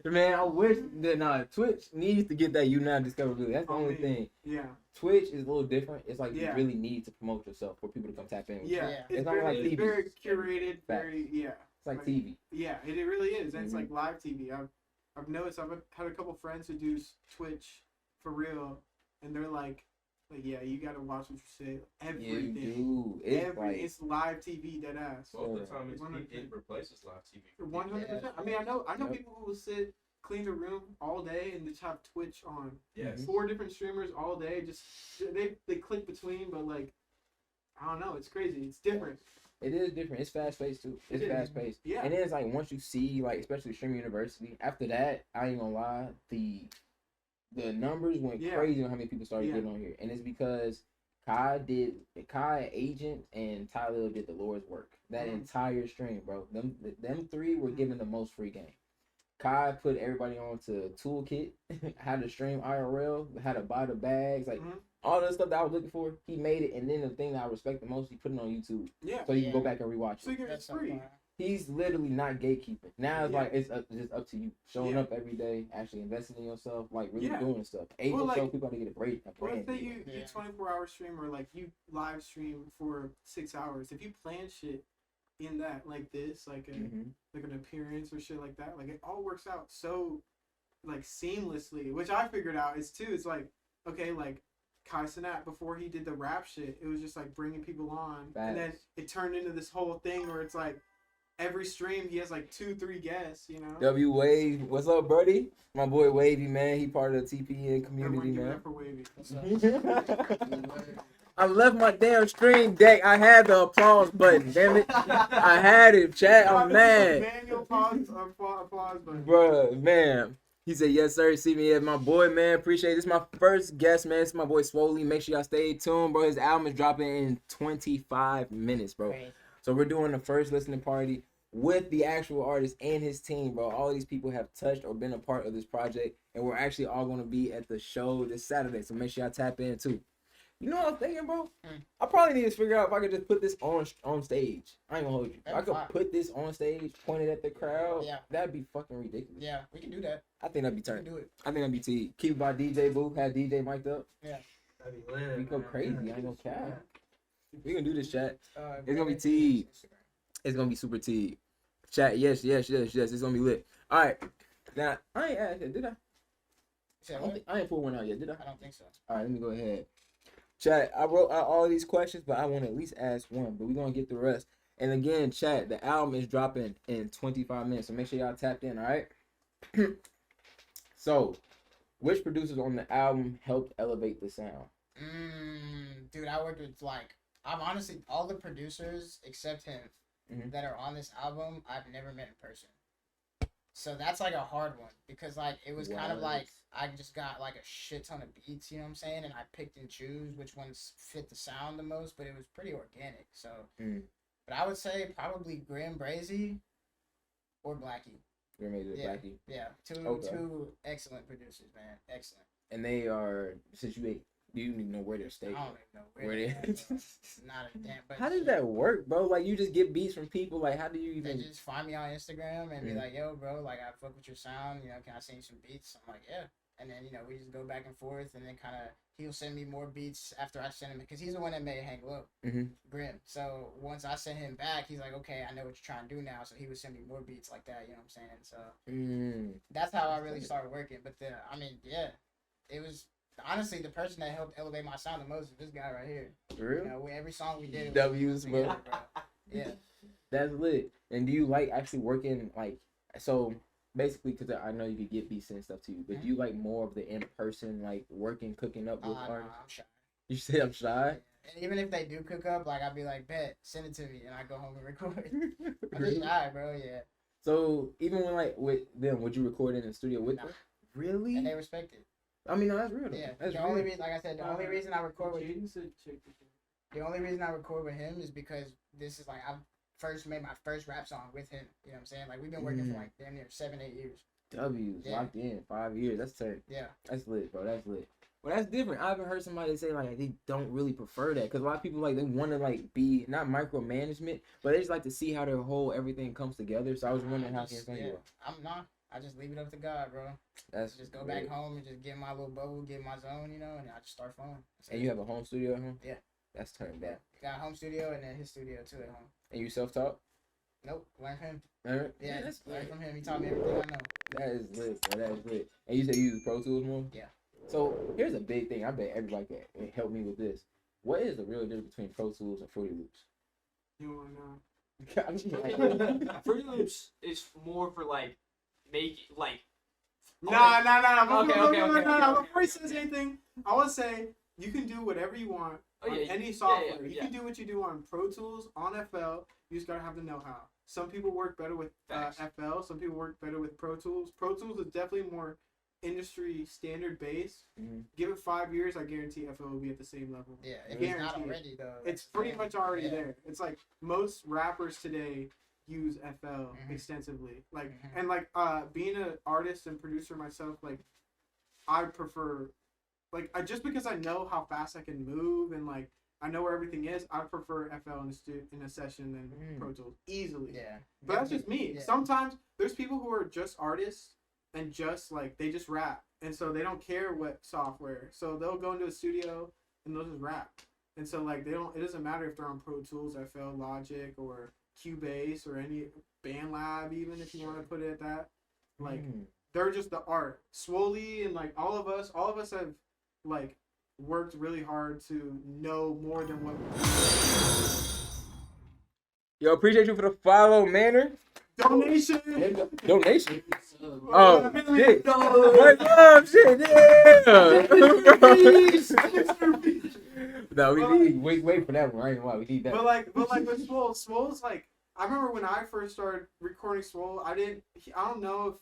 Man, I wish that Twitch needs to get that You Now discoverability. That's the only thing. Yeah. Twitch is a little different. It's like Yeah. you really need to promote yourself for people to come tap in with you. Yeah. Yeah. It's, It's not very, like it's TV. very curated, Facts. very, yeah. It's like TV. Yeah, it really is. And it's Mhm. like live TV. I've noticed, I've had a couple friends who do Twitch for real, and they're like, yeah, you gotta watch what you say. Everything. Yeah, you do. It's like It's live TV, dead ass. Most of the time, One hundred it replaces live TV. 100%. I mean, I know Yep. people who will sit, clean the room all day and just have Twitch on. Yes. 4 different streamers all day. Just they click between, but like, I don't know. It's crazy. It's different. it is different. It's fast paced too. It's It is. fast paced. Yeah. And then it's like once you see like especially Stream University, after that, I ain't gonna lie, the numbers went Yeah. crazy on how many people started Yeah. getting on here. And it's because Kai Agent and Tyler did the Lord's work. That Mhm. entire stream, bro. Them 3 were given the most free game. Kai put everybody on to Toolkit, how to stream IRL, how to buy the bags, like Mhm. all the stuff that I was looking for. He made it, and then the thing that I respect the most, he put it on YouTube, Yeah. so you can go Yeah. back and rewatch So it. it's That's so free. fire. He's literally not gatekeeping. Now it's Yeah. like it's just up to you, showing Yeah. up every day, actually investing in yourself, like really Yeah. doing stuff. Able Well, to show like, people how to get a break. Well, let's say you Yeah. 24-hour stream or like you live stream for 6 hours. If you plan shit in that like this, like like an appearance or shit like that, like it all works out so like seamlessly. Which I figured out is too. It's like okay, like Kai Cenat before he did the rap shit, it was just like bringing people on, and then Facts. it turned into this whole thing where it's like every stream he has like 2-3 guests, you know. W Wave, what's up, buddy? My boy Wavy, man. He part of the TPN community, Everyone give it man. up for Wavy. What's up? I left my damn stream deck. I had the applause button. Damn it. I had it, chat. I'm mad. Manual applause button. Bruh, man. He said, yes, sir. See me as my boy, man. Appreciate it. This is my first guest, man. This is my boy Swoleei. Make sure y'all stay tuned, bro. His album is dropping in 25 minutes, bro. Great. So we're doing the first listening party. with the actual artist and his team, bro. All these people have touched or been a part of this project, and we're actually all going to be at the show this Saturday. So make sure y'all tap in too. You know what I'm thinking, bro? I probably need to figure out if I could just put this on stage. I ain't gonna hold you. If I could put this on stage, point it at the crowd. Yeah. That'd be fucking ridiculous. Yeah, we can do that. I think that'd be We can turned. do it. I think that'd be T. Keep it by DJ Boo. Have DJ mic'd up. Yeah. That'd be lit, We go man. crazy. I ain't gonna cap. We can do this, chat. It's gonna be T. It's gonna be super T. Chat, yes. It's gonna be lit. All right. Now I ain't asked it, did I? I ain't pulled one out yet, did I? I don't think so. All right, let me go ahead. Chat, I wrote out all these questions, but I want to at least ask one. But we're gonna get the rest. And again, chat, the album is dropping in 25 minutes, so make sure y'all tapped in. All right. So, which producers on the album helped elevate the sound? Dude, I worked with I'm honestly all the producers except him that are on this album. I've never met in person. So that's like a hard one because it was kind of like I just got like a shit ton of beats, you know what I'm saying, and I picked and choose which ones fit the sound the most, but it was pretty organic. So, but I would say probably Grim Brazy or Blackie. Blackie. Yeah, two excellent producers, man, excellent. And they are you don't even know where they're staying. I don't even know where they not a damn. But how does that work, bro? Like you just get beats from people. Like how do you even? They just find me on Instagram and be like, "Yo, bro, like I fuck with your sound. You know, can I send you some beats?" I'm like, "Yeah." And then we just go back and forth, and then kind of he'll send me more beats after I send him because he's the one that made Hang Low, Grim. So once I send him back, he's like, "Okay, I know what you're trying to do now." So he would send me more beats like that. You know what I'm saying? So that's how I really started working. But it was. Honestly, the person that helped elevate my sound the most is this guy right here. For real? You know, every song we did. W's, bro. Yeah. That's lit. And do you like actually working so basically because I know you could get beats and stuff to you, but do you like more of the in person working, cooking up with artists? I'm shy. You say I'm shy? And even if they do cook up, I'd be like, bet, send it to me, and I go home and record. I'm just shy, bro. Yeah. So even when with them, would you record in the studio with them? Really? And they respect it. I mean, no, that's real. Yeah. That's the real. only reason, like I said, the only reason I record with him is because this is I first made my first rap song with him. You know what I'm saying? We've been working for damn near 7-8 years. W's locked in 5 years. That's tight. Yeah. That's lit, bro. That's lit. Well, that's different. I haven't heard somebody say they don't really prefer that because a lot of people they want to be not micromanagement, but they just like to see how their whole everything comes together. So I was wondering how you were. I'm not. I just leave it up to God, bro. That's just go back home and just get my little bubble, get my zone, and I just start flowing. And you have a home studio at home? Yeah. That's turned back. Got a home studio and then his studio too at home. And you self-taught? Nope, learn him. Learn? Yeah, learn from him. He taught me everything I know. That is lit, bro. That is lit. And you say you use Pro Tools more? Yeah. So here's a big thing. I bet everybody can help me with this. What is the real difference between Pro Tools and Fruity Loops? You want to know? Fruity Loops is more for Nah. Okay. Before he says anything, I want to say you can do whatever you want on any software. You can do what you do on Pro Tools, on FL. You just gotta have the know-how. Some people work better with FL. Some people work better with Pro Tools. Pro Tools is definitely more industry standard based. Give it 5 years, I guarantee FL will be at the same level. Yeah, if it's not already though. It's pretty much already there. It's most rappers today use FL extensively. Being an artist and producer myself, I prefer just because I know how fast I can move and I know where everything is, I prefer FL in a session than Pro Tools easily. Yeah. But that's just me. Yeah. Sometimes there's people who are just artists and just they just rap. And so they don't care what software. So they'll go into a studio and they'll just rap. And so it doesn't matter if they're on Pro Tools, FL, Logic, or Cubase, or any BandLab, even if you want to put it at that. They're just the art. Swoleei and all of us have worked really hard to know more than what. Yo, appreciate you for the follow, Manor. Donation. Oh shit! What's up, shit? Yeah. No, we need wait for that one. I ain't gonna lie, we need that. But with Swole's I remember when I first started recording Swole, I don't know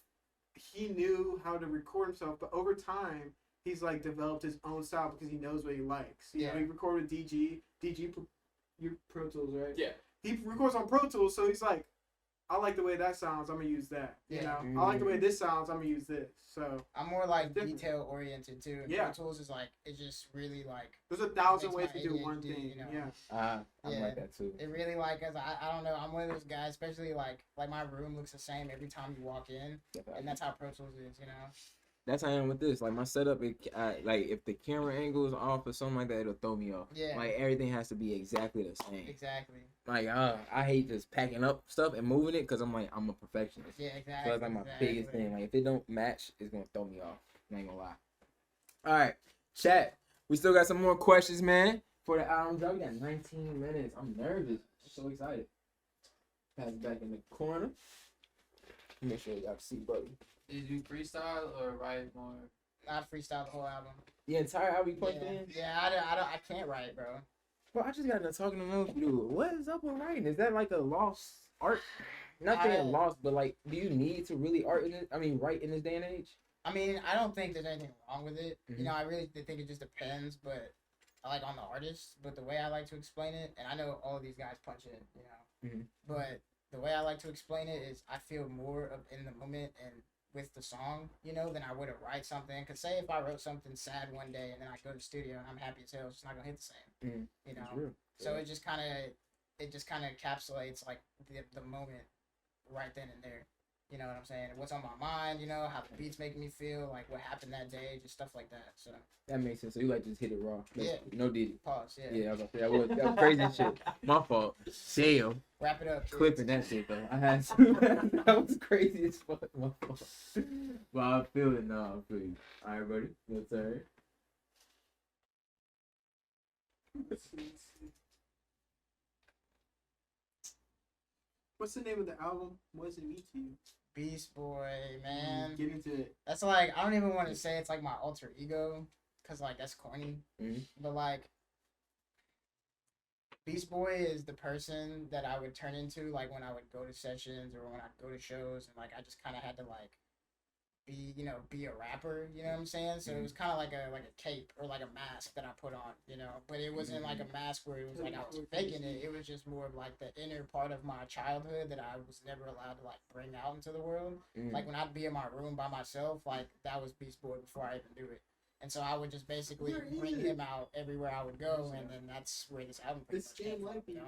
if he knew how to record himself, but over time he's developed his own style because he knows what he likes. You know, he recorded DG, you Pro Tools, right? Yeah. He records on Pro Tools, so he's I like the way that sounds. I'm gonna use that. You Yeah. know, I like the way this sounds. I'm gonna use this. So I'm more like Different. detail oriented too. And Yeah. Pro Tools is like it's just really like there's 1,000 Makes ways my to do one ADHD, thing. you know. Yeah. I Yeah. like that too. it really like as I don't know. I'm one of those guys, especially like my room looks the same every time you walk in, and that's how Pro Tools is. You know. That's how I am with this. Like my setup, like if the camera angle is off or something like that, it'll throw me off. Yeah. Like everything has to be exactly the same. Exactly. Like I hate just packing up stuff and moving it because I'm a perfectionist. Yeah. So Exactly. that's like my exactly. biggest thing. Like if it don't match, it's gonna throw me off. I ain't gonna lie. All right, chat. We still got some more questions, man. For the album drop, we got 19 minutes. I'm nervous. I'm so excited. Pass it back in the corner. Make sure y'all see, buddy. Did you freestyle or write more? I freestyle the whole album. The entire album you punched Yeah. in. Yeah. I can't write, bro. Bro, I just got done talking to those dude. What is up with writing? Is that like a lost art? Not saying lost, but like, do you need to really write in this day and age? I mean, I don't think there's anything wrong with it. Mhm. You know, I really think it just depends, but I like on the artist. But the way I like to explain it, and I know all of these guys punch it, you know, Mhm. but the way I like to explain it is I feel more of in the moment and with the song, you know, than I would have write something. Cause say if I wrote something sad one day and then I go to the studio and I'm happy as hell, it's just not gonna hit the same, Mhm. you know. True. So Yeah. it just kind of encapsulates like the moment right then and there. You know what I'm saying? What's on my mind, you know, how the beats make me feel, like what happened that day, just stuff like that. So That makes sense. So you like to just hit it raw. Yeah. No diddy. pause, yeah. Yeah, I was about to say, that was crazy shit. My fault. Damn. Wrap it up. kids. Clipping that shit though. I had to. That was crazy as fuck. My fault. But I feel it now. I feel you. All right, buddy. Your turn. What's the name of the album? What does it mean to you? Beast Boy, man. Get into it. That's like I don't even want to say it's like my alter ego, cause like that's corny. Mhm. But like, Beast Boy is the person that I would turn into like when I would go to sessions or when I go to shows, and like I just kind of had to like be a rapper. You know what I'm saying? So it was kind of like a cape or like a mask that I put on. You know, but it wasn't like a mask where it was like I was faking it. It was just more of like the inner part of my childhood that I was never allowed to like bring out into the world. Mm. Like when I'd be in my room by myself, like that was Beast Boy before I even knew it. And so I would just basically bring him out everywhere I would go, and then that's where this album pretty This much came game from, like you know?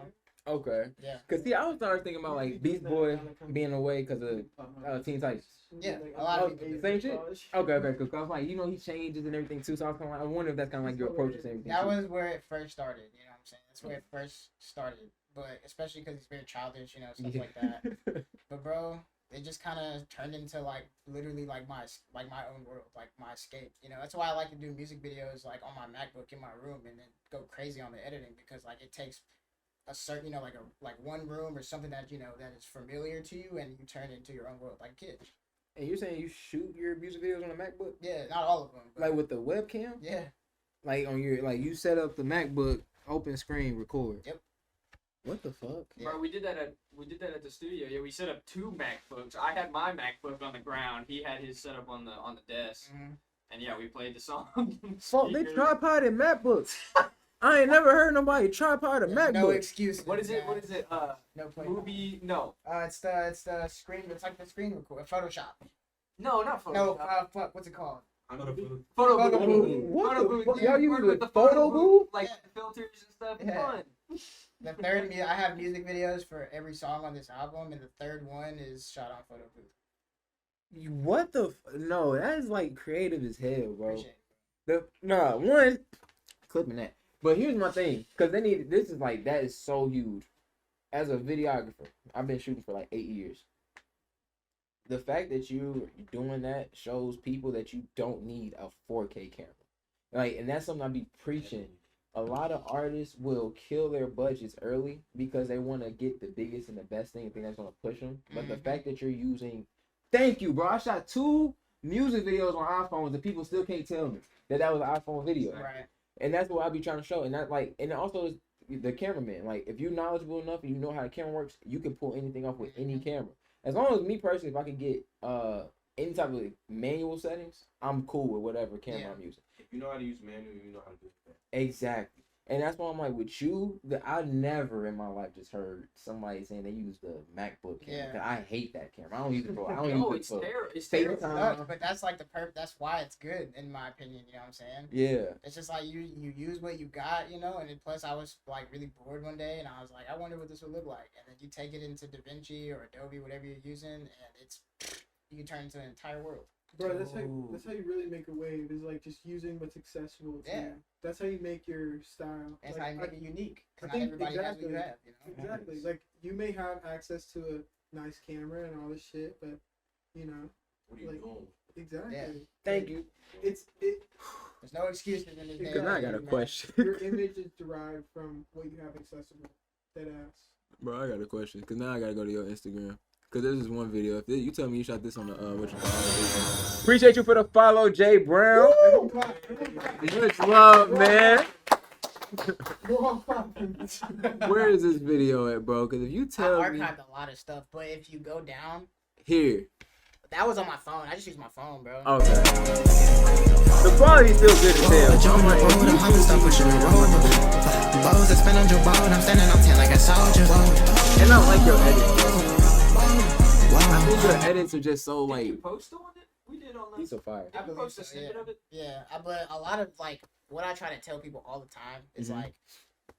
Okay. Yeah. Cause see, I was started thinking about like Beast Boy being away because of Teen Titans. Yeah, a lot of Oh, people do. same shit. Okay. Cause I was like, he changes and everything too. So I was kind of like, I wonder if that's kind of like your approach to everything. That too. was where it first started, you know what I'm saying? That's where it first started. But especially because he's very childish, you know, stuff like that. But bro, it just kind of turned into like literally like my own world, like my escape. You know, that's why I like to do music videos like on my MacBook in my room and then go crazy on the editing, because like it takes a certain, you know, like one room or something that, you know, that is familiar to you, and you turn it into your own world like a kid. And you're saying you shoot your music videos on a MacBook? Yeah, not all of them. But Like with the webcam? yeah. Like on your, like you set up the MacBook, open screen, record. Yep. What the fuck? Yeah. Bro, we did that at the studio. Yeah, we set up 2 MacBooks. I had my MacBook on the ground. He had his set up on the desk. Mhm. And yeah, we played the song. Fuck, they Speakers. tripoded MacBooks. I ain't never heard nobody tripod a There's no MacBook. excuses. What is it? man. What is it? No play. Movie? No. It's the screen. It's like the screen record. Photoshop. No, not Photoshop. No, fuck. What's it called? Photo booth. Photo Photo booth. booth. What Photo the booth. fuck? Yeah, Y'all we using worked the with photo booth? like Yeah. the filters and stuff. Yeah. Fun. The third, I have music videos for every song on this album, and the third one is shot on photo booth. What the? No, that is like creative as hell, bro. Appreciate it. One clipping that. But here's my thing, because this is like, that is so huge. As a videographer, I've been shooting for like 8 years. The fact that you're doing that shows people that you don't need a 4K camera. Like, and that's something I be preaching. A lot of artists will kill their budgets early because they want to get the biggest and the best thing and think that's going to push them. But the Mhm. fact that you're using, thank you, bro. I shot 2 music videos on iPhones and people still can't tell me that was an iPhone video. Right. And that's what I be trying to show. And that, like, and also is the cameraman. Like, if you're knowledgeable enough and you know how the camera works, you can pull anything off with any camera. As long as me personally, if I can get any type of manual settings, I'm cool with whatever camera Yeah. I'm using. If you know how to use manual, you know how to do that. Exactly. And that's why I'm like, with you, I never in my life just heard somebody saying they use the MacBook camera. Yeah. 'Cause I hate that camera. I don't use it for. I don't No, use it's it for. terrible. It's FaceTime. terrible. But that's like that's why it's good in my opinion. You know what I'm saying? Yeah. It's just like you use what you got, you know. And then plus, I was like really bored one day, and I was like, I wonder what this would look like. And then you take it into DaVinci or Adobe, whatever you're using, and it's you can turn into an entire world. Bro, that's how you really make a wave. Is like just using what's accessible to you. That's how you make your style. That's like, how you make it unique. I Because not think everybody has what you exactly. have. You know? Exactly. Like you may have access to a nice camera and all this shit, but you know, What are you like, doing? exactly. Yeah. Thank you. It. There's no excuses in this day. Exactly. Now I got a man. question. Your image is derived from what you have accessible. That ass. Bro, I got a question. Because now I got to go to your Instagram. Because there's this one video. If you tell me you shot this on the, what you call it. Appreciate you for the follow, Jay Brown. Much love, man. Where is this video at, bro? Because if you I tell me. archived a lot of stuff, but if you go down, Here. that was on my phone. I just use my phone, bro. Okay. The quality still good as hell. I'm like, and I like your edits. I think your edits are just so Did you like. post on it? We did on the. He's so fire. Did you post a so, snippet yeah. of it? Yeah, but a lot of like what I try to tell people all the time is Mhm. like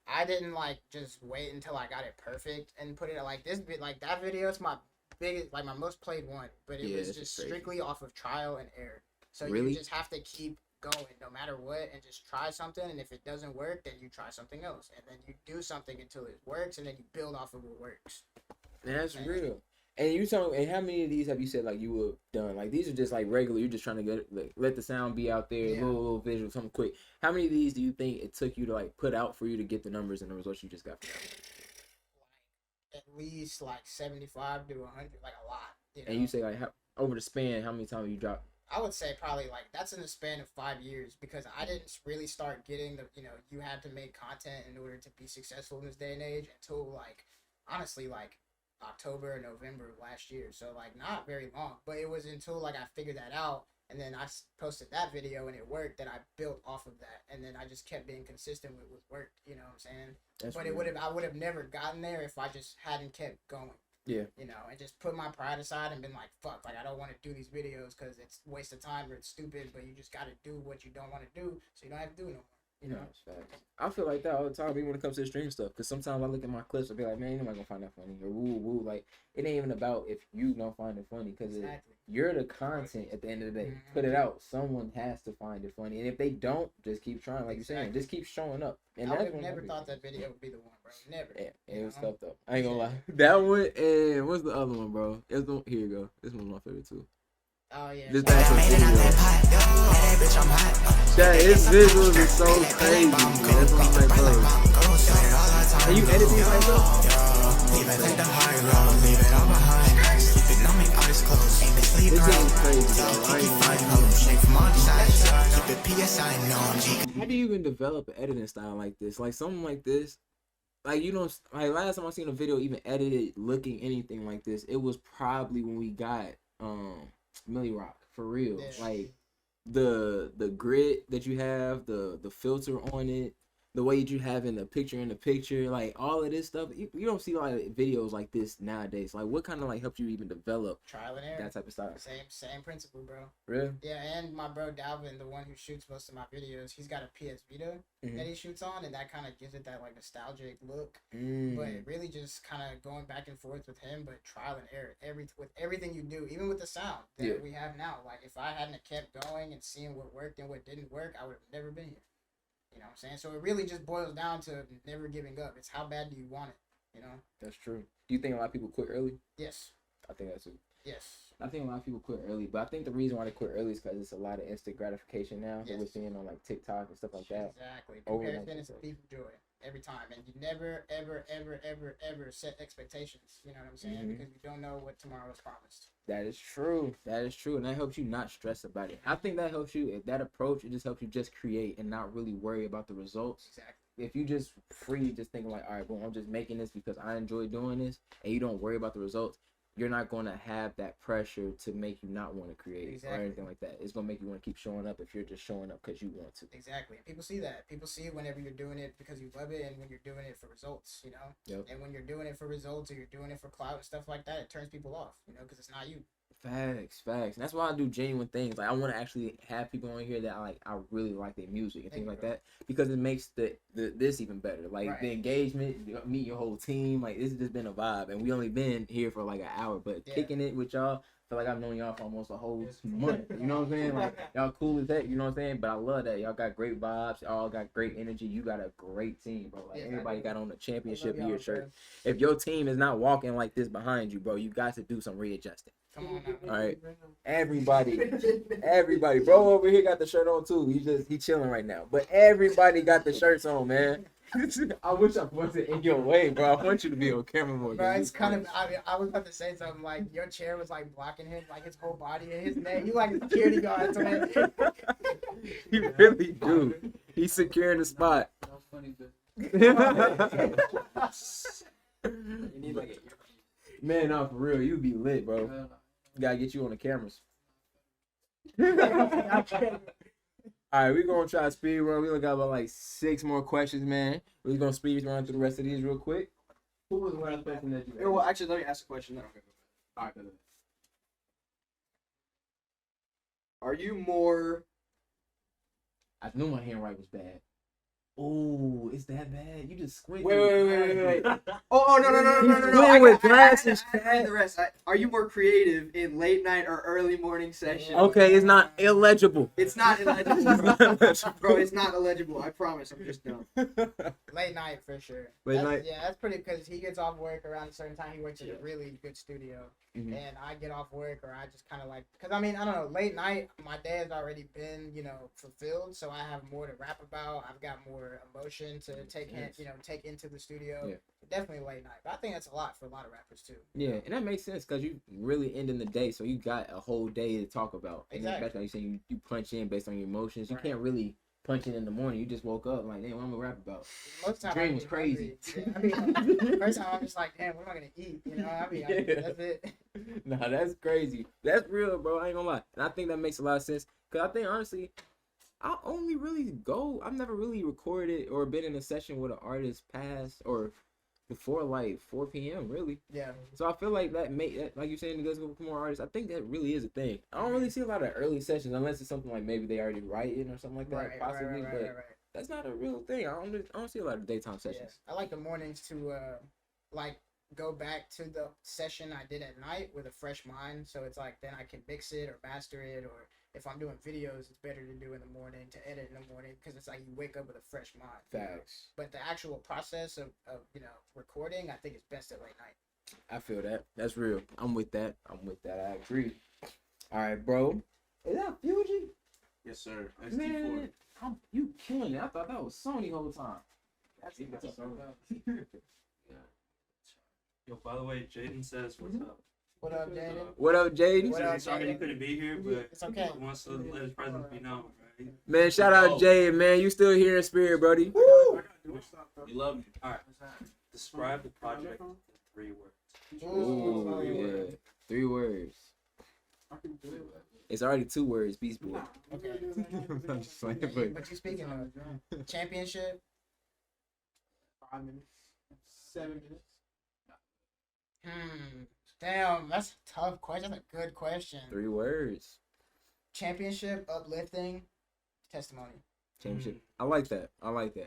I didn't like just wait until I got it perfect and put it like this bit like that video. It's my biggest like my most played one, but it Yeah, was this just is crazy. strictly off of trial and error. So Really? you just have to keep going no matter what and just try something, and if it doesn't work then you try something else, and then you do something until it works, and then you build off of what works. That's real. And you tell me, and how many of these have you said like you would done? Like these are just like regular. You're just trying to get like, let the sound be out there, Yeah. little visual, something quick. How many of these do you think it took you to like put out for you to get the numbers and the results you just got from that? At least like 75 to 100, like a lot. You know? And you say like over the span, how many times you dropped? I would say probably like that's in the span of 5 years, because I didn't really start getting the, you know, you had to make content in order to be successful in this day and age until like honestly like October or November of last year. So like not very long, but it was until like I figured that out, and then I posted that video and it worked, that I built off of that, and then I just kept being consistent with what worked. You know what I'm saying? That's But real. I would have never gotten there if I just hadn't kept going. Yeah. You know, and just put my pride aside and been like, fuck, like I don't want to do these videos because it's a waste of time or it's stupid, but you just got to do what you don't want to do so you don't have to do it no more. You know? That's facts. I feel like that all the time, even when it comes to the stream stuff. Because sometimes I look at my clips and be like, man, ain't nobody gonna find that funny. Or woo, woo. Like, it ain't even about if you don't find it funny. Because Exactly. you're the content at the end of the day. Mhm. Put it out. Someone has to find it funny. And if they don't, just keep trying. Like you're saying, Exactly. just keep showing up. And I would that's have when never I thought that video would be the one, bro. Never. Yeah, You it was know? tough though. I ain't gonna lie. That one and what's the other one, bro? It's the, here you go. This one's my favorite too. Oh, yeah. Just that his visuals is so crazy, man. That's what I'm like, bro. Can you edit these like that? This is crazy, bro. I ain't gonna lie. How do you even develop an editing style like this? Like something like this? Like, you know, like last time I seen a video even edited looking anything like this, it was probably when we got Millie Rock, for real. Yeah. Like the grit that you have, the filter on it, the way that you have in the picture, like all of this stuff. You don't see a lot of videos like this nowadays. Like what kind of like helped you even develop Trial and error. that type of style? Same principle, bro. Really? Yeah, and my bro Dalvin, the one who shoots most of my videos, he's got a PS Vita that he shoots on, and that kind of gives it that like nostalgic look. But really just kind of going back and forth with him, but trial and error with everything you do, even with the sound that we have now. Like if I hadn't kept going and seeing what worked and what didn't work, I would have never been here. You know what I'm saying? So it really just boils down to never giving up. It's how bad do you want it, you know? That's true. Do you think a lot of people quit early? Yes. I think that's it. Yes. I think a lot of people quit early, but I think the reason why they quit early is because it's a lot of instant gratification now that we're Yes. seeing on like TikTok and stuff like that. Exactly. Over Comparison like is a that. thief of joy every time, and you never, ever, ever, ever, ever set expectations. You know what I'm saying? Mhm. Because you don't know what tomorrow is promised. That is true. That is true, and that helps you not stress about it. I think that helps you. If that approach, it just helps you just create and not really worry about the results. Exactly. If you just free, just thinking like, all right, well, I'm just making this because I enjoy doing this, and you don't worry about the results. you're not going to have that pressure to make you not want to create or anything like that. It's going to make you want to keep showing up if you're just showing up because you want to. Exactly. People see that. People see it whenever you're doing it because you love it and when you're doing it for results, you know? Yep. And when you're doing it for results or you're doing it for clout and stuff like that, it turns people off, you know, because it's not you. Facts. And that's why I do genuine things. Like, I want to actually have people on here that I really like their music and things like that, because it makes this even better. Like, the engagement, meet your whole team. Like, this has just been a vibe. And we only been here for like an hour, but kicking it with y'all, I feel like I've known y'all for almost a whole month. You know what I'm saying? Like, y'all cool as heck, you know what I'm saying? But I love that. Y'all got great vibes. Y'all got great energy. You got a great team, bro. Like, everybody got on the championship year shirt. If your team is not walking like this behind you, bro, you got to do some readjusting. Come on now. All right, everybody, bro over here got the shirt on too. He chilling right now, but everybody got the shirts on, man. I wish I wasn't in your way, bro. I want you to be on camera more. Bro, it's kind of. I was about to say something like your chair was like blocking him, like his whole body and his neck. You like a security guard, man. He really do. He's securing the spot. Man, no, for real, you be lit, bro. Gotta get you on the cameras. All right, we're gonna try to speed run. We only got about like 6 more questions, man. We're gonna speed run through the rest of these real quick. Who was the last question that you asked? Well, actually, let me ask a question. Then. All right, are you more? I knew my handwriting was bad. Oh, it's that bad? You just squinted. Wait. Oh, no. Squint with glasses. I read the rest. Are you more creative in late night or early morning sessions? Okay, it's not illegible. It's not illegible, bro. It's not illegible. I promise. I'm just dumb. Late night for sure. Late night. Yeah, that's pretty because he gets off work around a certain time. He works at a really good studio, and I get off work or I just kind of like because I mean I don't know. Late night, my day has already been fulfilled, so I have more to rap about. I've got more emotion to take into the studio. Yeah. Definitely late night, but I think that's a lot for a lot of rappers too. Yeah, and that makes sense because you really end in the day, so you got a whole day to talk about. Exactly. And that's like you saying you punch in based on your emotions. You can't really punch in the morning. You just woke up like, damn, what am I gonna rap about? Most of the time, Dream was crazy. Yeah, I mean, first time I'm just like, damn, what am I gonna eat? You know, that's it. Nah, that's crazy. That's real, bro. I ain't gonna lie, and I think that makes a lot of sense because I think honestly, I only really I've never really recorded or been in a session with an artist past or before like 4 p.m. really. Yeah. So I feel like that like you're saying, it does go for more artists. I think that really is a thing. I don't really see a lot of early sessions unless it's something like maybe they already writing or something like that, possibly. But that's not a real thing. I don't see a lot of daytime sessions. Yeah. I like the mornings to go back to the session I did at night with a fresh mind. So it's like then I can mix it or master it, or if I'm doing videos, it's better to do in the morning, to edit in the morning, because it's like you wake up with a fresh mind. Facts. But the actual process of recording, I think it's best at late night. I feel that. That's real. I'm with that. I agree. All right, bro. Is that Fuji? Yes, sir. ST4. Man, you killing it. I thought that was Sony the whole time. That's Yo, by the way, Jaden says, what's up? What up, Jaden? What up, Jaden? What up, Sorry he Jaden? couldn't be here, but It's okay. he wants to let his presence be known, right? Man, shout out Jaden, man. You still here in spirit, buddy. You love me. All right. Describe the project in 3 words. Ooh, yeah. 3 words. It's already 2 words, Beast Boy. Okay. I'm just playing, But you speaking of championship? 5 minutes. 7 minutes. Damn, that's a tough question. That's a good question. 3 words. Championship, uplifting, testimony. Championship. I like that.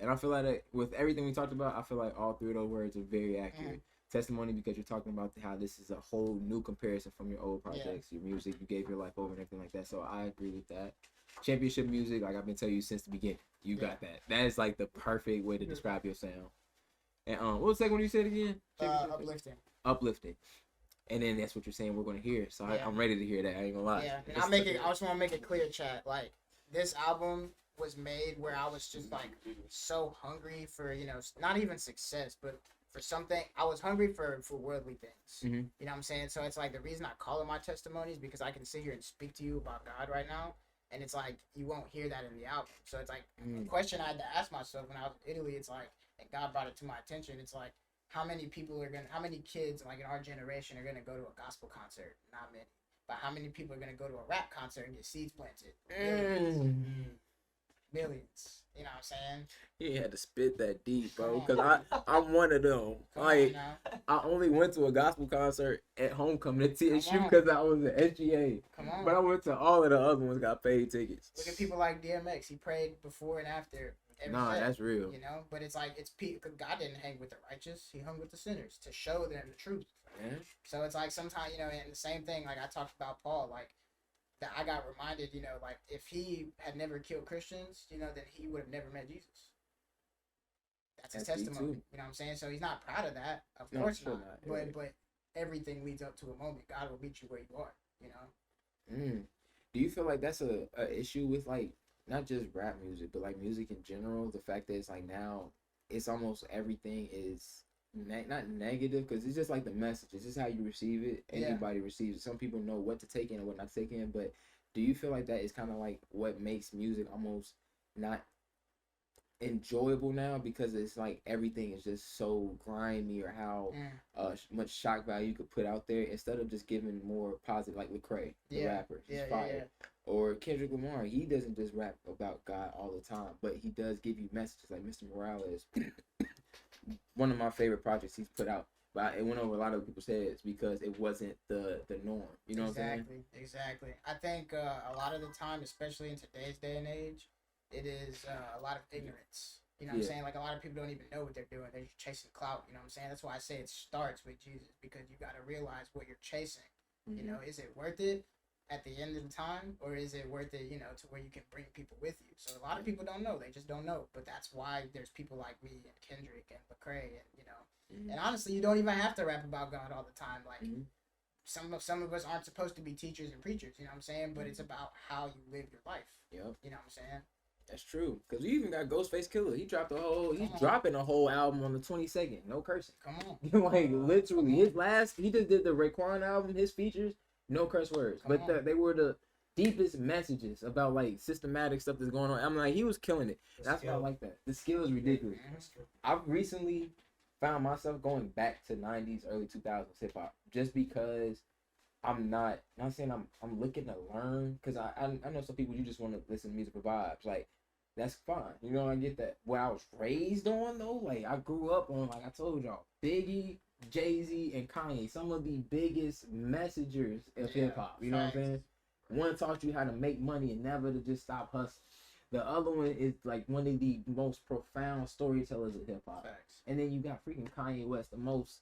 And I feel like with everything we talked about, I feel like all 3 of those words are very accurate. Testimony, because you're talking about how this is a whole new comparison from your old projects, your music, you gave your life over and everything like that. So I agree with that. Championship music, like I've been telling you since the beginning, you got that. That is like the perfect way to describe your sound. And what was the second one you said again? Uplifting. And then that's what you're saying we're gonna hear. So I'm ready to hear that. I ain't gonna lie. Yeah, and I just want to make it clear, chat. Like this album was made where I was just like so hungry for not even success, but for something. I was hungry for worldly things. Mm-hmm. You know what I'm saying? So it's like the reason I call it my testimonies because I can sit here and speak to you about God right now, and it's like you won't hear that in the album. So it's like a question I had to ask myself when I was in Italy. It's like, and God brought it to my attention. It's like, how many kids like in our generation are gonna go to a gospel concert? Not many. But how many people are gonna go to a rap concert and get seeds planted? Millions. You know what I'm saying? He had to spit that deep, bro. Come Cause I'm one of them. Come Like, on now. I only went to a gospel concert at homecoming at TSU Come on. because I was at SGA. Come on. But I went to all of the other ones, got paid tickets. Look at people like DMX. He prayed before and after every Nah, set, that's real. You know, but it's like God didn't hang with the righteous. He hung with the sinners to show them the truth. Yeah. So it's like sometimes, you know, and the same thing, like I talked about Paul, like that I got reminded, you know, like if he had never killed Christians, you know, then he would have never met Jesus. That's his That's me testimony. too. You know what I'm saying? So he's not proud of that. Of No, course sure not. not. But everything leads up to a moment. God will meet you where you are, you know? Do you feel like that's a issue with like not just rap music, but like music in general? The fact that it's like now it's almost everything is not negative, because it's just like the message. It's just how you receive it. Anybody receives it. Some people know what to take in and what not to take in. But do you feel like that is kind of like what makes music almost not enjoyable now, because it's like everything is just so grimy, or how much shock value you could put out there instead of just giving more positive, like Lecrae, the rapper, he's fire. Or Kendrick Lamar, he doesn't just rap about God all the time, but he does give you messages. Like Mr. Morales, one of my favorite projects he's put out, but it went over a lot of people's heads because it wasn't the norm. You know what I'm saying? Exactly. I think a lot of the time, especially in today's day and age, it is a lot of ignorance. You know what I'm saying? Like a lot of people don't even know what they're doing. They're just chasing clout. You know what I'm saying? That's why I say it starts with Jesus, because you got to realize what you're chasing. You know, is it worth it at the end of the time, or is it worth it, you know, to where you can bring people with you? So a lot of people don't know. They just don't know. But that's why there's people like me and Kendrick and Lecrae, and you know, and honestly, you don't even have to rap about God all the time. Like some of us aren't supposed to be teachers and preachers. You know what I'm saying? But it's about how you live your life. Yep. You know what I'm saying? That's true. Because we even got Ghostface Killer. He dropped he's dropping a whole album on the 22nd. No cursing. Come on. Like, literally. His last, he just did the Raekwon album, his features, no curse words. But they were the deepest messages about, like, systematic stuff that's going on. I'm like, he was killing it. That's why I like that. The skill is ridiculous. I've recently found myself going back to 90s, early 2000s hip-hop, just because I'm not saying I'm looking to learn, because I know some people, you just want to listen to music for vibes. Like, that's fine. You know, I get that. What I was raised on, though, like, I grew up on, like I told y'all, Biggie, Jay-Z, and Kanye, some of the biggest messengers of hip-hop. You know what I'm saying? One taught you how to make money and never to just stop hustling. The other one is, like, one of the most profound storytellers of hip-hop. And then you got freaking Kanye West, the most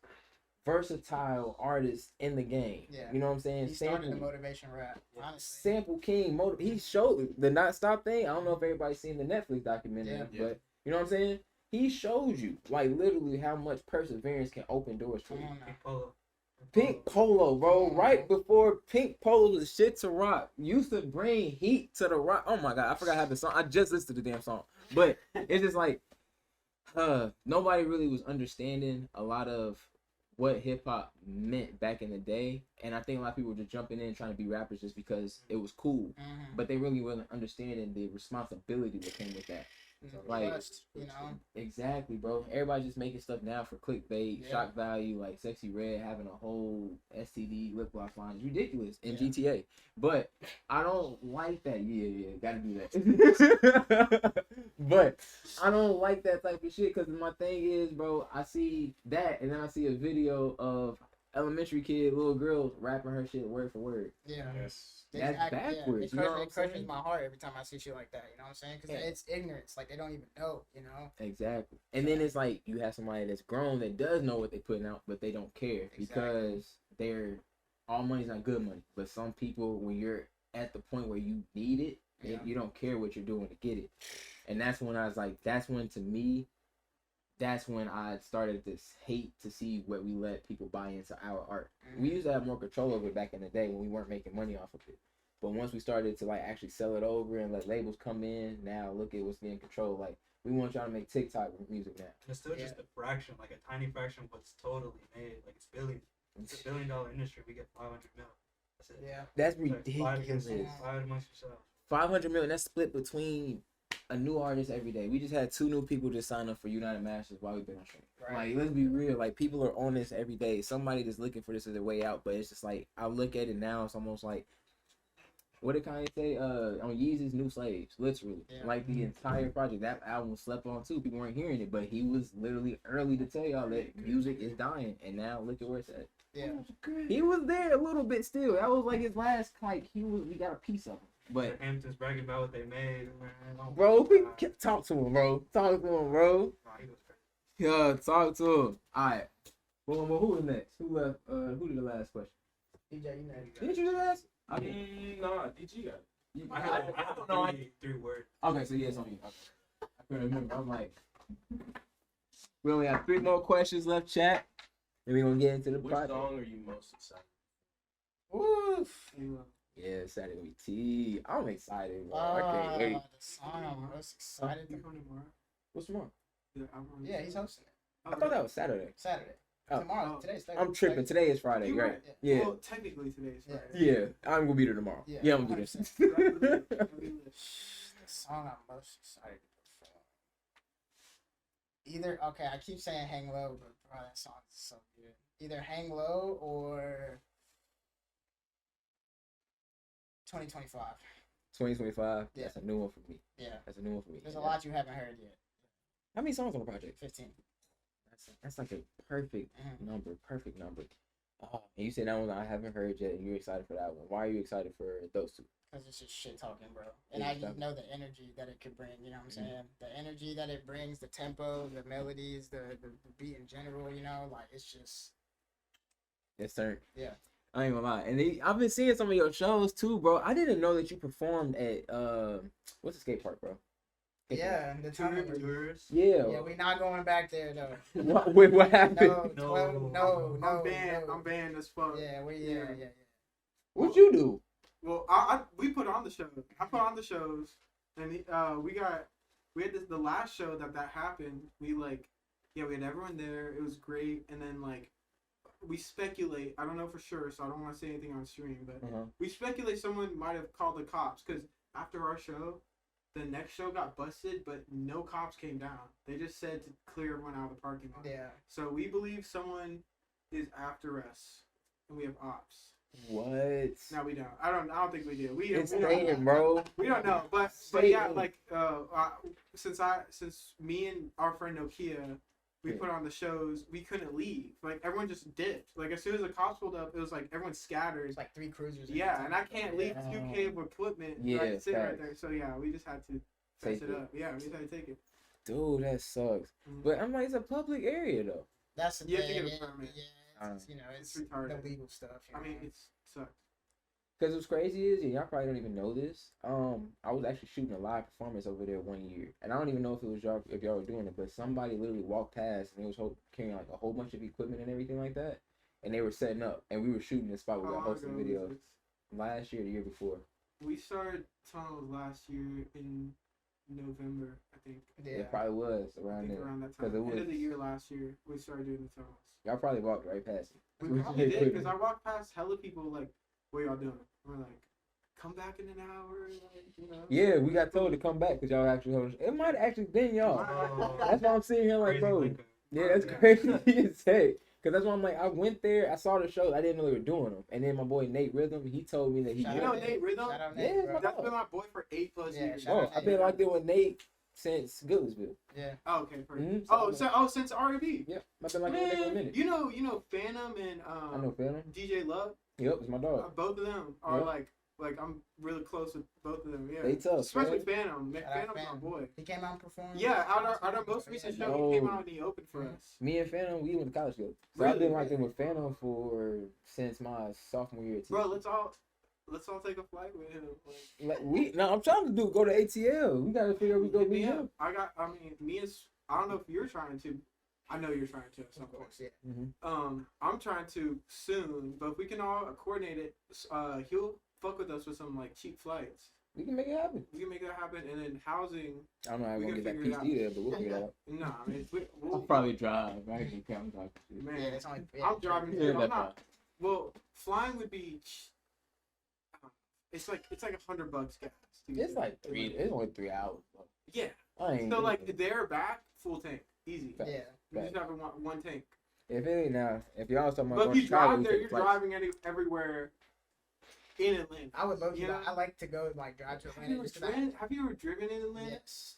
versatile artist in the game. You know what I'm saying? He started the motivation rap. Honestly. Sample King, he showed the not stop thing. I don't know if everybody's seen the Netflix documentary, but you know what I'm saying? He showed you, like, literally how much perseverance can open doors for you. Pink Polo, bro. Right before Pink Polo was shit to rock, used to bring heat to the rock. Oh my god, I forgot how the song. I just listened to the damn song, but it's just like, nobody really was understanding a lot of what hip hop meant back in the day, and I think a lot of people were just jumping in trying to be rappers just because it was cool, but they really wasn't understanding the responsibility that came with that. Like, you know, exactly, bro. Everybody just making stuff now for clickbait, shock value, like Sexy Red having a whole STD lip gloss line is ridiculous in GTA. But I don't like that. Gotta do that. But I don't like that type of shit, because my thing is, bro, I see that and then I see a video of elementary kid, little girls rapping her shit word for word. That's backwards. It crushes my heart every time I see shit like that. You know what I'm saying? Because it's ignorance. Like, they don't even know, you know? Exactly. And then it's like you have somebody that's grown that does know what they're putting out, but they don't care because they're all money's not good money. But some people, when you're at the point where you need it, you don't care what you're doing to get it. And that's when I was like, that's when I started to hate to see what we let people buy into our art. We used to have more control over it back in the day when we weren't making money off of it. But once we started to, like, actually sell it over and let labels come in, now look at what's getting controlled. Like, we want y'all to make TikTok music now. It's still just a fraction, like a tiny fraction of what's totally made. Like, it's billions. It's a $1 billion industry. We get 500 mil. That's it. That's ridiculous. 5 amongst yourselves. 500 million. That's split between a new artist every day. We just had 2 new people just sign up for United Masters while we've been on stream. Right. Like, let's be real. Like, people are on this every day. Somebody just looking for this as a way out. But it's just like, I look at it now, it's almost like, what did Kanye say? On Yeezy's New Slaves, literally. Yeah. Like, the entire project, that album was slept on too. People weren't hearing it, but he was literally early to tell y'all that music is dying. And now look at where it's at. Yeah. He was there a little bit still. That was like his last, like, we got a piece of him. But, The Hamptons bragging about what they made, man. Oh my bro, God. talk to him, bro. Talk to him, bro. Nah, he was crazy. Yeah, talk to him. All right. Well, who was next? Who left? Who did the last question? DJ, you know. Didn't you do the last? I did. Nah, DG got it. I don't know. Three words. Okay, so yeah, it's on you. Okay. I couldn't remember. I'm like, we only have 3 more questions left, chat. And we're gonna get into the Which project. song are you most excited? Woof. Yeah, Saturday gonna be T. I'm excited, bro. I can't wait. The song I'm most excited to. What's tomorrow? Yeah, he's hosting it. I thought that was Saturday. Saturday. Oh. Tomorrow. Today's Thursday. I'm tripping. Today is Friday, You right? right. Yeah. Well, technically today's Yeah. Friday. Yeah, I'm gonna be there tomorrow. Yeah. Yeah, I'm gonna do this. The song I'm most excited to perform. Either I keep saying Hang Low, but bro, that song is so good. Either Hang Low or 2025. 2025. Yeah. That's a new one for me. Yeah. That's a new one for me. There's a lot you haven't heard yet. How many songs on the project? 15. That's like a perfect Mhm. number. Perfect number. Oh, and you said that one I haven't heard yet, and you're excited for that one. Why are you excited for those 2? Because it's just shit talking, bro. And Yeah, I just talking. know the energy that it could bring, you know what I'm Mhm. saying? The energy that it brings, the tempo, the melodies, the beat in general, you know? Like, it's just, Yes, sir. yeah. I ain't gonna lie. And I've been seeing some of your shows too, bro. I didn't know that you performed at what's the skate park, bro? Yeah, the Two time. reviews. Yeah. Yeah, we're not going back there, though. What happened? No, I'm banned. I'm banned as fuck. Yeah, yeah. What'd you do? Well, we put on the show. I put on the shows, and we had the last show that happened. We had everyone there. It was great, and then we speculate. I don't know for sure, so I don't want to say anything on stream, but we speculate someone might have called the cops because after our show, the next show got busted, but no cops came down. They just said to clear everyone out of the parking lot. Yeah. So we believe someone is after us, and we have ops. What? No, we don't. I don't think we do. It's we don't, staying, bro. we don't know, but Stay yeah, in. since me and our friend Nokia, we put on the shows, we couldn't leave. Everyone just dipped. As soon as the cops pulled up, it was everyone scattered. It's like 3 cruisers. Yeah, and I can't leave 2K of equipment. Sitting right there. So yeah, we just had to fess Take it it. up. Yeah, we just had to take it. Dude, that sucks. Mhm. But I'm like, it's a public area though. That's the You have to thing. get a permit. Yeah, it's, it's It's retarded. the legal stuff. You I mean, know? it sucks. Cause what's crazy is, and y'all probably don't even know this. I was actually shooting a live performance over there one year, and I don't even know if it was y'all, if y'all were doing it, but somebody literally walked past and it was carrying a whole bunch of equipment and everything like that, and they were setting up, and we were shooting the spot where we How were long hosting ago videos was this? last year, the year before. We started tunnels last year in November, I think. Yeah. It probably was I around think there. around that 'Cause time. it End of was- the year last year, we started doing the tunnels. Y'all probably walked right past it. We probably did, because I walked past hella people what y'all doing? We're like, come back in an hour, Yeah, we got told to come back because y'all actually hosted. It might have actually been y'all. Oh, That's why I'm sitting here like, crazy bro. link up. Yeah, that's Yeah. crazy as heck. Cause that's why I'm like, I went there, I saw the show, I didn't know they were doing them, and then my boy Nate Rhythm, he told me that he. Shout You out know Nate Rhythm? Shout out Yeah, Nate, bro. That's been my boy for 8+ Yeah, years. shout Oh, out I've been Nate. locked in with Nate since Goodlettsville. Yeah. Oh, okay, perfect. Mhm. Since R&B. Yep, I've been locked in with Nate for a Man, minute. you know Phantom and I know Phantom. DJ Love. Yep, it's my dog. Both of them are Yeah. like I'm really close with both of them. Yeah, They tough, especially man. Phantom. Shout out Phantom's my Phantom. boy. He came out and performed. Yeah, out our most recent show, he came No. out and he opened for us. Me and Phantom, we went to college together. So I've been Really? locked in with Phantom since my sophomore year. at Bro, TCU. let's all take a flight with him. I'm trying to go to ATL. We gotta figure out we go Hit meet me him. up. Me and I don't know if you're trying to. I know you're trying to at some Of point. course, yeah. I'm trying to soon, but if we can all coordinate it, he'll fuck with us with some cheap flights. We can make it happen. We can make that happen, and then housing. I don't know how We we're gonna can get that figure it PC there, but we'll figure it out. Nah, I mean, we'll I'll probably drive. I can count on man. Yeah, it's only. Yeah, I'm driving. Yeah, I'm that's not. Well, flying would be. it's like $100 gas. To get It's there. like it's only 3 hours. Bro. Yeah. I ain't So doing like it. they're back full tank, easy. Facts. Yeah. You just have one tank. If it ain't now, if y'all was talking about But if going you to Chicago, drive we there, take you're flights. driving everywhere in Atlanta. I would love to. Yeah. I like to go like drive to Have you Atlanta. ever Just 'cause I- driven? Have you ever driven in Atlanta?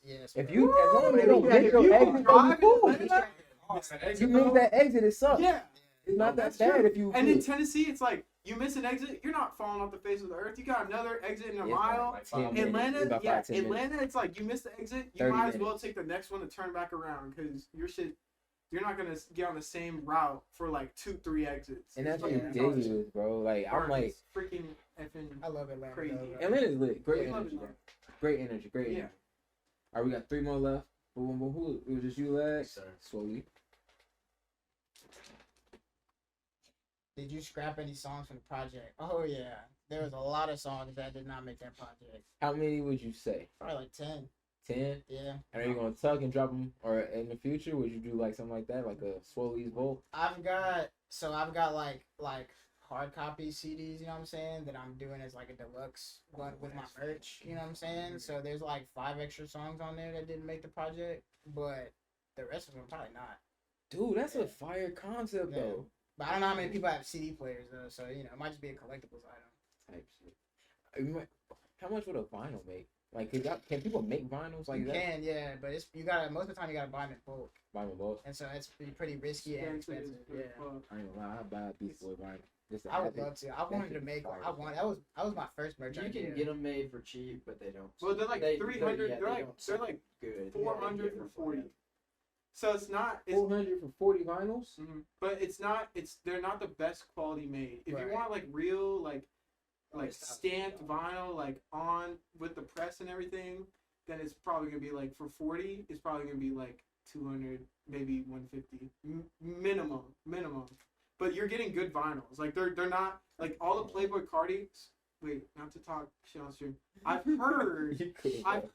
Yes. If you, as long as they don't Yeah, get if your you exit, you'll drive be in cool. Atlanta, If you miss that exit, it sucks. Yeah. It's not that That's bad true. if you. And in Tennessee, it's like you miss an exit, you're not falling off the face of the earth. You got another exit in a Yeah, mile. Like 5 10 minutes. Atlanta, About yeah, 5-10 minutes. Atlanta, it's like you miss the exit, you 30 might as well minutes. take the next one to turn back around because you're not gonna get on the same route for like 2-3 exits. And that's It's fucking ridiculous, bro. Like I'm like, it's freaking effing. I love Atlanta. Crazy. Though, bro. Atlanta's lit. Great I love energy, it. bro. Great energy. Great Yeah. energy. All right, we got 3 more left. Boom, boom, boom. Who? It was just you, Lex. Sir. Swoleei. Did you scrap any songs from the project? Oh yeah, there was a lot of songs that did not make that project. How many would you say? Probably like 10. 10. Yeah. And are you gonna tuck and drop them, or in the future would you do like something like that, like a Swolei's Vault? I've got like hard copy CDs, you know what I'm saying, that I'm doing as like a deluxe but with my merch, you know what I'm saying? So there's like 5 extra songs on there that didn't make the project, but the rest of them probably not. Dude, that's a fire concept Yeah. though. But I don't know how many people have CD players though, so you know, it might just be a collectibles item. Type shit. How much would a vinyl make? Like, can people make vinyls like You that? can, yeah, but it's most of the time you gotta buy them in bulk. Vinyl both. And so it's pretty risky and expensive. Yeah. I ain't gonna lie, I buy a BEASTBOY vinyl. Just to I would have it. love to. I wanted to make one. That was my first merch You idea. can get them made for cheap, but they don't. Well, they're like They- 300. yeah, they're like don't they're sound like good. 400 for 40. So it's not. It's 400 for 40 vinyls. But it's not. They're not the best quality made. If Right. you want like real like it's not- stamped vinyl like on with the press and everything, then it's probably gonna be like for 40. It's probably gonna be like 200, maybe 150 minimum. But you're getting good vinyls. Like they're not like all the Playboy Cardi's. Wait, not to talk shit on stream. I've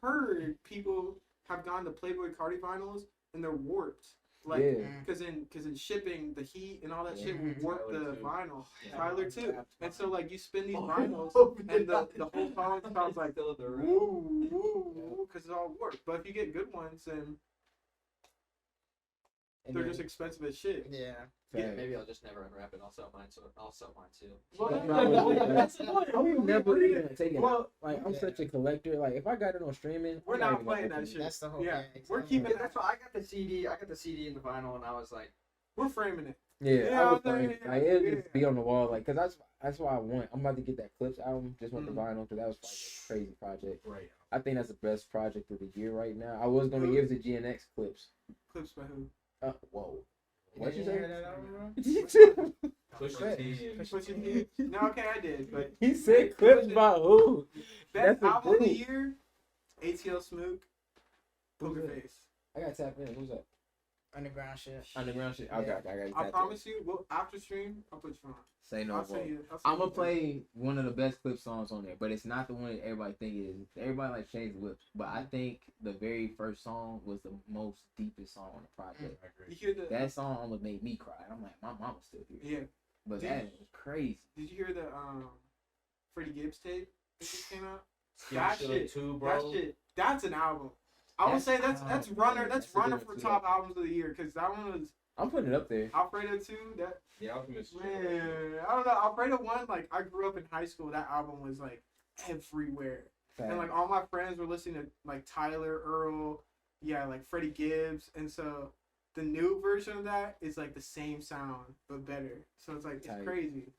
heard people have gone to Playboy Cardi vinyls and they're warped. Like, Yeah. because in shipping, the heat and all that shit will Mhm. warp Tyler the too. vinyl. Yeah. Tyler too. And so like you spin these Oh, vinyls and the whole song sounds like Still the woo, because it's all warped. But if you get good ones, then And they're then- just expensive as shit. Yeah. Yeah, maybe I'll just never unwrap it. I'll sell mine. So I'll sell mine too. That's the point. I would never even take it. Well, Like I'm Yeah. such a collector. Like if I got it on streaming, we're I'm not even gonna playing that open it. shit. That's the whole Yeah, thing. we're Exactly. keeping That's why I got the CD. I got the CD and the vinyl, and I was like, We're framing it. Yeah, Yeah, I would I'm frame saying, it. Like it'll yeah. just be on the wall, like, cause that's why I want. I'm about to get that Clips album, just want Mhm. the vinyl, cause that was like a crazy project. Right. I think that's the best project of the year right now. I was gonna Who? give it to GNX Clips. Clips by who? Whoa. You What you didn't say? hear that album, bro? Push your T. What you did? No, okay, I did. But He said Clips by who? best That's a album of the group. year, ATL Smook, Poker Who's that? Face. I got tap in. Who's that? Underground shit. Underground shit. Yeah. Okay, I got I tap promise you, well, after stream, I'll put you on. Say no I'll more. send you. I'm gonna play one of the best Clip songs on there, but it's not the one that everybody think it is. Everybody like Shane's Whips, but I think the very first song was the most deepest song on the project. I agree. You hear the? That song almost made me cry. I'm like, my mama's still here. Yeah. But Did- that was crazy. Did you hear the Freddie Gibbs tape that just came out? Skinny That Shit shit, too, that bro. shit, that's an album. I would say that's That's runner. album. That's That's a runner good for one, too. top albums of the year because that one was I'm putting it up there. Alfredo 2. That The Alchemist. man, I don't know. Alfredo 1. Like I grew up in high school. That album was like everywhere. And like all my friends were listening to like Tyler, Earl, like Freddie Gibbs, and so the new version of that is like the same sound but better. So it's like Tight. it's crazy.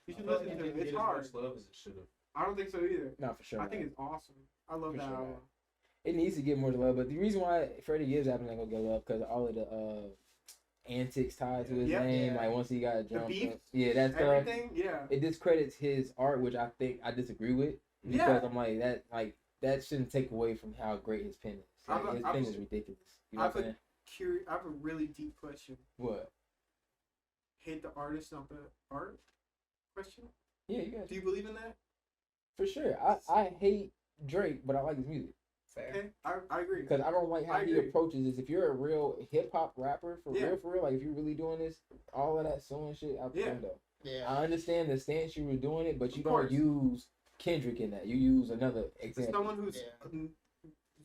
You should I feel like listen to it it. didn't It's get as hard. much love as it should have. I don't think so either. Not for sure. I think it's awesome. I love For that sure. album. It needs to get more love, but the reason why Freddie Gibbs album not gonna get love because all of the antics tied to his Yeah. name, Yeah. like once he got The jumped, beef, yeah, that's everything, yeah. it discredits his art, which I think I disagree with because I'm like that shouldn't take away from how great his pen is. Like, his pen is ridiculous. You know what I'm saying? I have a really deep question. What? Hate the artist, not the art? Question? Yeah, you guys. Do you believe in that? For sure. I hate Drake, but I like his music. Fair. Okay, I agree. Because I don't like how I he agree. approaches this. If you're a real hip hop rapper, for Yeah. real, like if you're really doing this, all of that sewing shit out the Yeah. window. Yeah. I understand the stance you were doing it, but you Of don't course. use Kendrick in that. You use another example. Someone who's Yeah.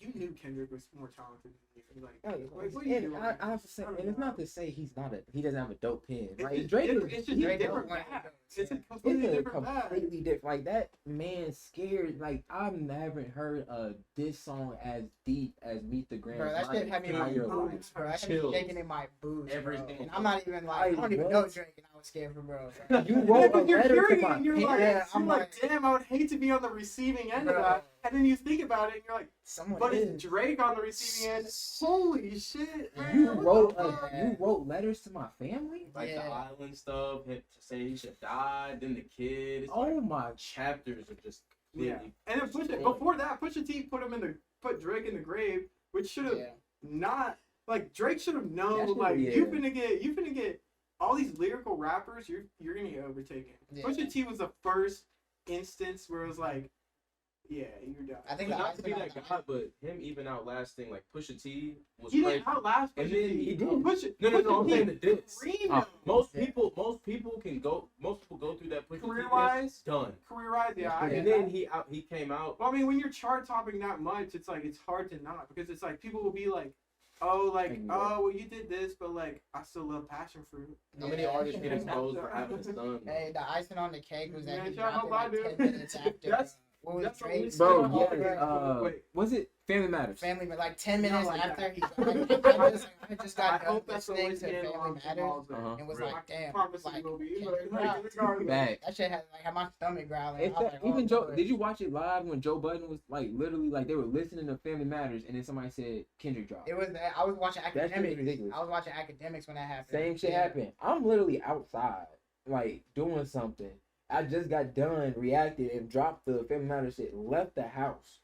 you knew Kendrick was more talented than you. Like, Like, what are you and doing? I have to say, and it's not to say he doesn't have a dope pen. It's Like just Drake different. is It's just Drake different knows. bag. It's a Yeah. completely it's a different bag. completely different. Like that man scared. Like I've never heard a diss song as deep as Meet the Grand. Bro, that shit had me in my entire life. boots, bro. That shit was Chills. shaking in my boots, Every bro. single And I'm not even like, I don't even Like, know what? Drake, and I was scared for bro. You Yeah, wrote a but you're letter to hearing it my and you're like, parents. I'm damn, I would hate to be on the receiving end of Bro. that. And then you think about it and you're like, Someone but is. it's Drake on the receiving end. Holy shit, man. You What the fuck? you wrote letters to my family. Like the Yeah. island stuff, him to say he should die, then the kid. It's Oh like my. chapters of just Yeah. completely. And then before that, Pusha T put Drake in the grave, which should have Yeah. not, like, Drake should have That known, should've- like, yeah. you finna get all these lyrical rappers, you're gonna get overtaken. Yeah. Pusha T was the first instance where it was like, yeah, you're done. I think But the not to be icing on that the guy, but him even outlasting like Pusha T was He crazy. didn't outlast And Pusha then T. he did. Pusha, No, Pusha I'm T saying the diss. creamed Oh. him. Most Yeah. people go through that Pusha T Career-wise? diss, done. Career-wise, yeah. I And get then that. he came out. Well, I mean, when you're chart topping that much, it's like it's hard to not, because it's like people will be like, oh, well, you did this, but like I still love passion fruit. How many Yeah. artists get exposed for having a son? Hey, the icing on the cake was that Man, he shout dropped it out like my 10 dude. minutes after. That's- what was that's what Drake's? we Bro, said. Oh, yes. Wait. Was it Family Matters? Family, but like 10 You know, minutes like after that. he I just got I done hope that's the listening way to Family Matters and was Really? like, damn, Promise like, it will be. Kendrick Like, dropped. regardless. Bad. that shit had my stomach growling. It's I was like, oh, even Joe. Lord. Did you watch it live when Joe Budden was like literally like they were listening to Family Matters and then somebody said Kendrick dropped? It was. I was watching That shit was academics. ridiculous. I was watching academics when that happened. Same shit Yeah. happened. I'm literally outside, like doing something. I just got done, reacted, and dropped the Family Matters shit. Left the house.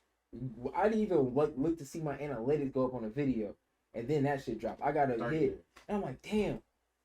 I didn't even look to see my analytics go up on the video, and then that shit dropped. I got a hit, and I'm like, damn,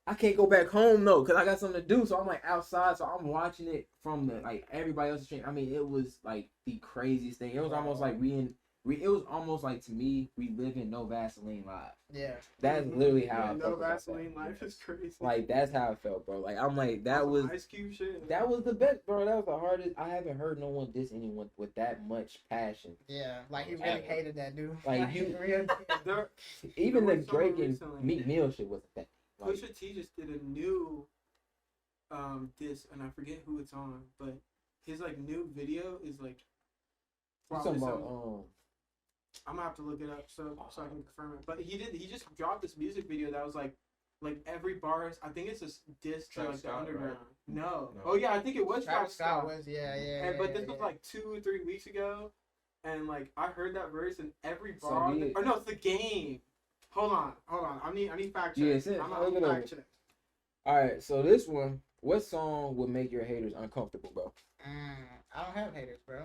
I can't go back home though, cause I got something to do. So I'm like outside, so I'm watching it from the like everybody else's stream. I mean, it was like the craziest thing. It was almost like it was almost like to me reliving No Vaseline live. Yeah. That's literally how Yeah, I no felt about Vaseline that. life is crazy. Like that's how I felt, bro. Like I'm like that Some was Ice Cube shit. that was the best, bro. That was the hardest. I haven't heard no one diss anyone with that much passion. Yeah. Like he really hated that dude. Like, he you- really. There, Even the There was someone Drake and recently- Meek Mill shit wasn't that. Like, Pusha T just did a new diss, and I forget who it's on, but his like new video is like. you Wow, talking listen, about I'm gonna have to look it up so I can confirm it. But he just dropped this music video that was like every bar. I think it's a diss to Travis like the Scott, underground. right? No. No. Oh yeah, I think it was Travis Scott Scott. was yeah. And, but this yeah. was like 2 or 3 weeks ago, and like I heard that verse in every So bar. we- Or no, it's the game. Hold on. I need fact check. Yeah, it's it. I'm Look gonna it fact up. check. all right, so this one, what song would make your haters uncomfortable, bro? I don't have haters, bro.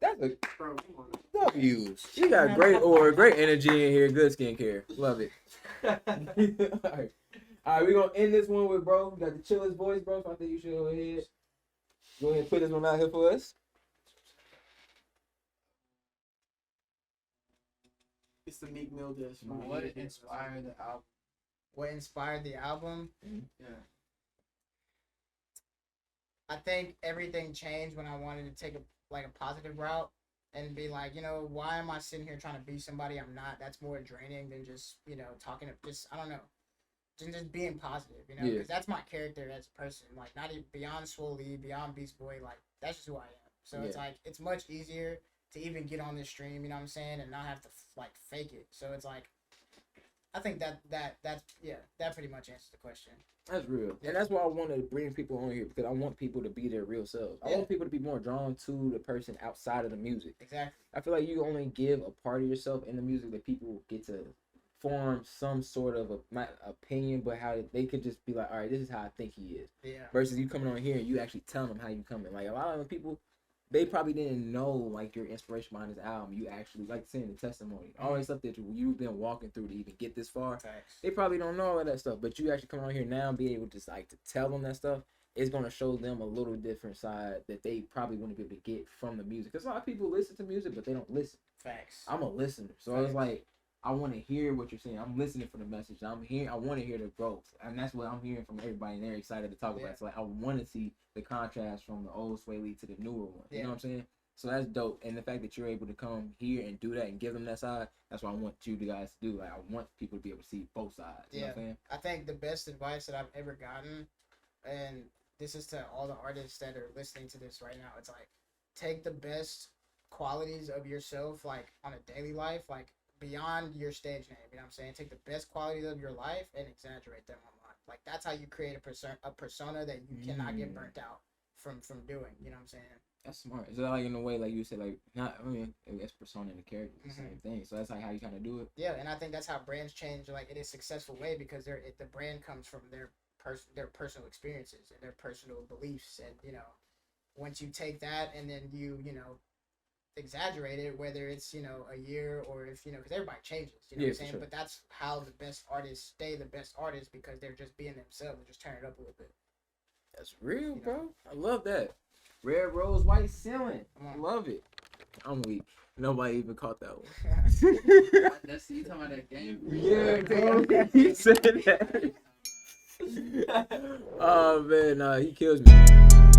That's a Bro, come on. W's. You got great great energy in here, good skincare, love it. All right, we're gonna end this one with bro. We got the chillest voice, bro. So I think you should go ahead and put this one out here for us. It's the Meek Mill diss. What inspired the album? What inspired the album? Yeah. I think everything changed when I wanted to take a positive route and be like, why am I sitting here trying to be somebody I'm not? That's more draining than just, talking to I don't know. Just being positive, Yeah. because that's my character as a person. Like, not even beyond Swoleei, beyond BEASTBOY, like, that's just who I am. So it's Yeah. like, it's much easier to even get on this stream, you know what I'm saying, and not have to, fake it. So it's like, I think that pretty much answers the question. That's real, and that's why I want to bring people on here, because I want people to be their real selves. I Yeah. want people to be more drawn to the person outside of the music. Exactly. I feel like you only give a part of yourself in the music that people get to form some sort of not opinion, but how they could just be like, all right, this is how I think he is. Yeah. Versus you coming on here and you actually telling them how you coming. Like a lot of them people, they probably didn't know like your inspiration behind this album. You actually like saying the testimony, all that stuff that you've been walking through to even get this far. Facts. They probably don't know all of that stuff, but you actually come on here now and be able to like to tell them that stuff. It's gonna show them a little different side that they probably wouldn't be able to get from the music. Because a lot of people listen to music, but they don't listen. Facts. I'm a listener, so it's like I want to hear what you're saying. I'm listening for the message. I want to hear the growth, and that's what I'm hearing from everybody. And they're excited to talk about. So like, I want to see the contrast from the old Swoleei to the newer one. You know what I'm saying? So that's dope. And the fact that you're able to come here and do that and give them that side, that's what I want you guys to do. Like, I want people to be able to see both sides. You know what I'm saying? I think the best advice that I've ever gotten, and this is to all the artists that are listening to this right now, it's like, take the best qualities of yourself, like, on a daily life, like, beyond your stage name. You know what I'm saying? Take the best qualities of your life and exaggerate them online. Like, that's how you create a persona that you cannot get burnt out from doing. You know what I'm saying? That's smart. Is that like in a way, like you said, like not? I mean, it's persona and the character, the same thing. So that's like how you kind of do it. Yeah, and I think that's how brands change, like in a successful way, because the brand comes from their personal experiences and their personal beliefs, and you know, once you take that and then you know, exaggerate it, whether it's, you know, a year or if, you know, because everybody changes, you know what I'm saying? Sure. But that's how the best artists stay the best artists, because they're just being themselves and just turn it up a little bit. That's real, bro. I love that. Red rose, white ceiling. I love it. I'm weak. Nobody even caught that one. That's you talking about that game. Yeah, bro. He said that. Oh man, he kills me.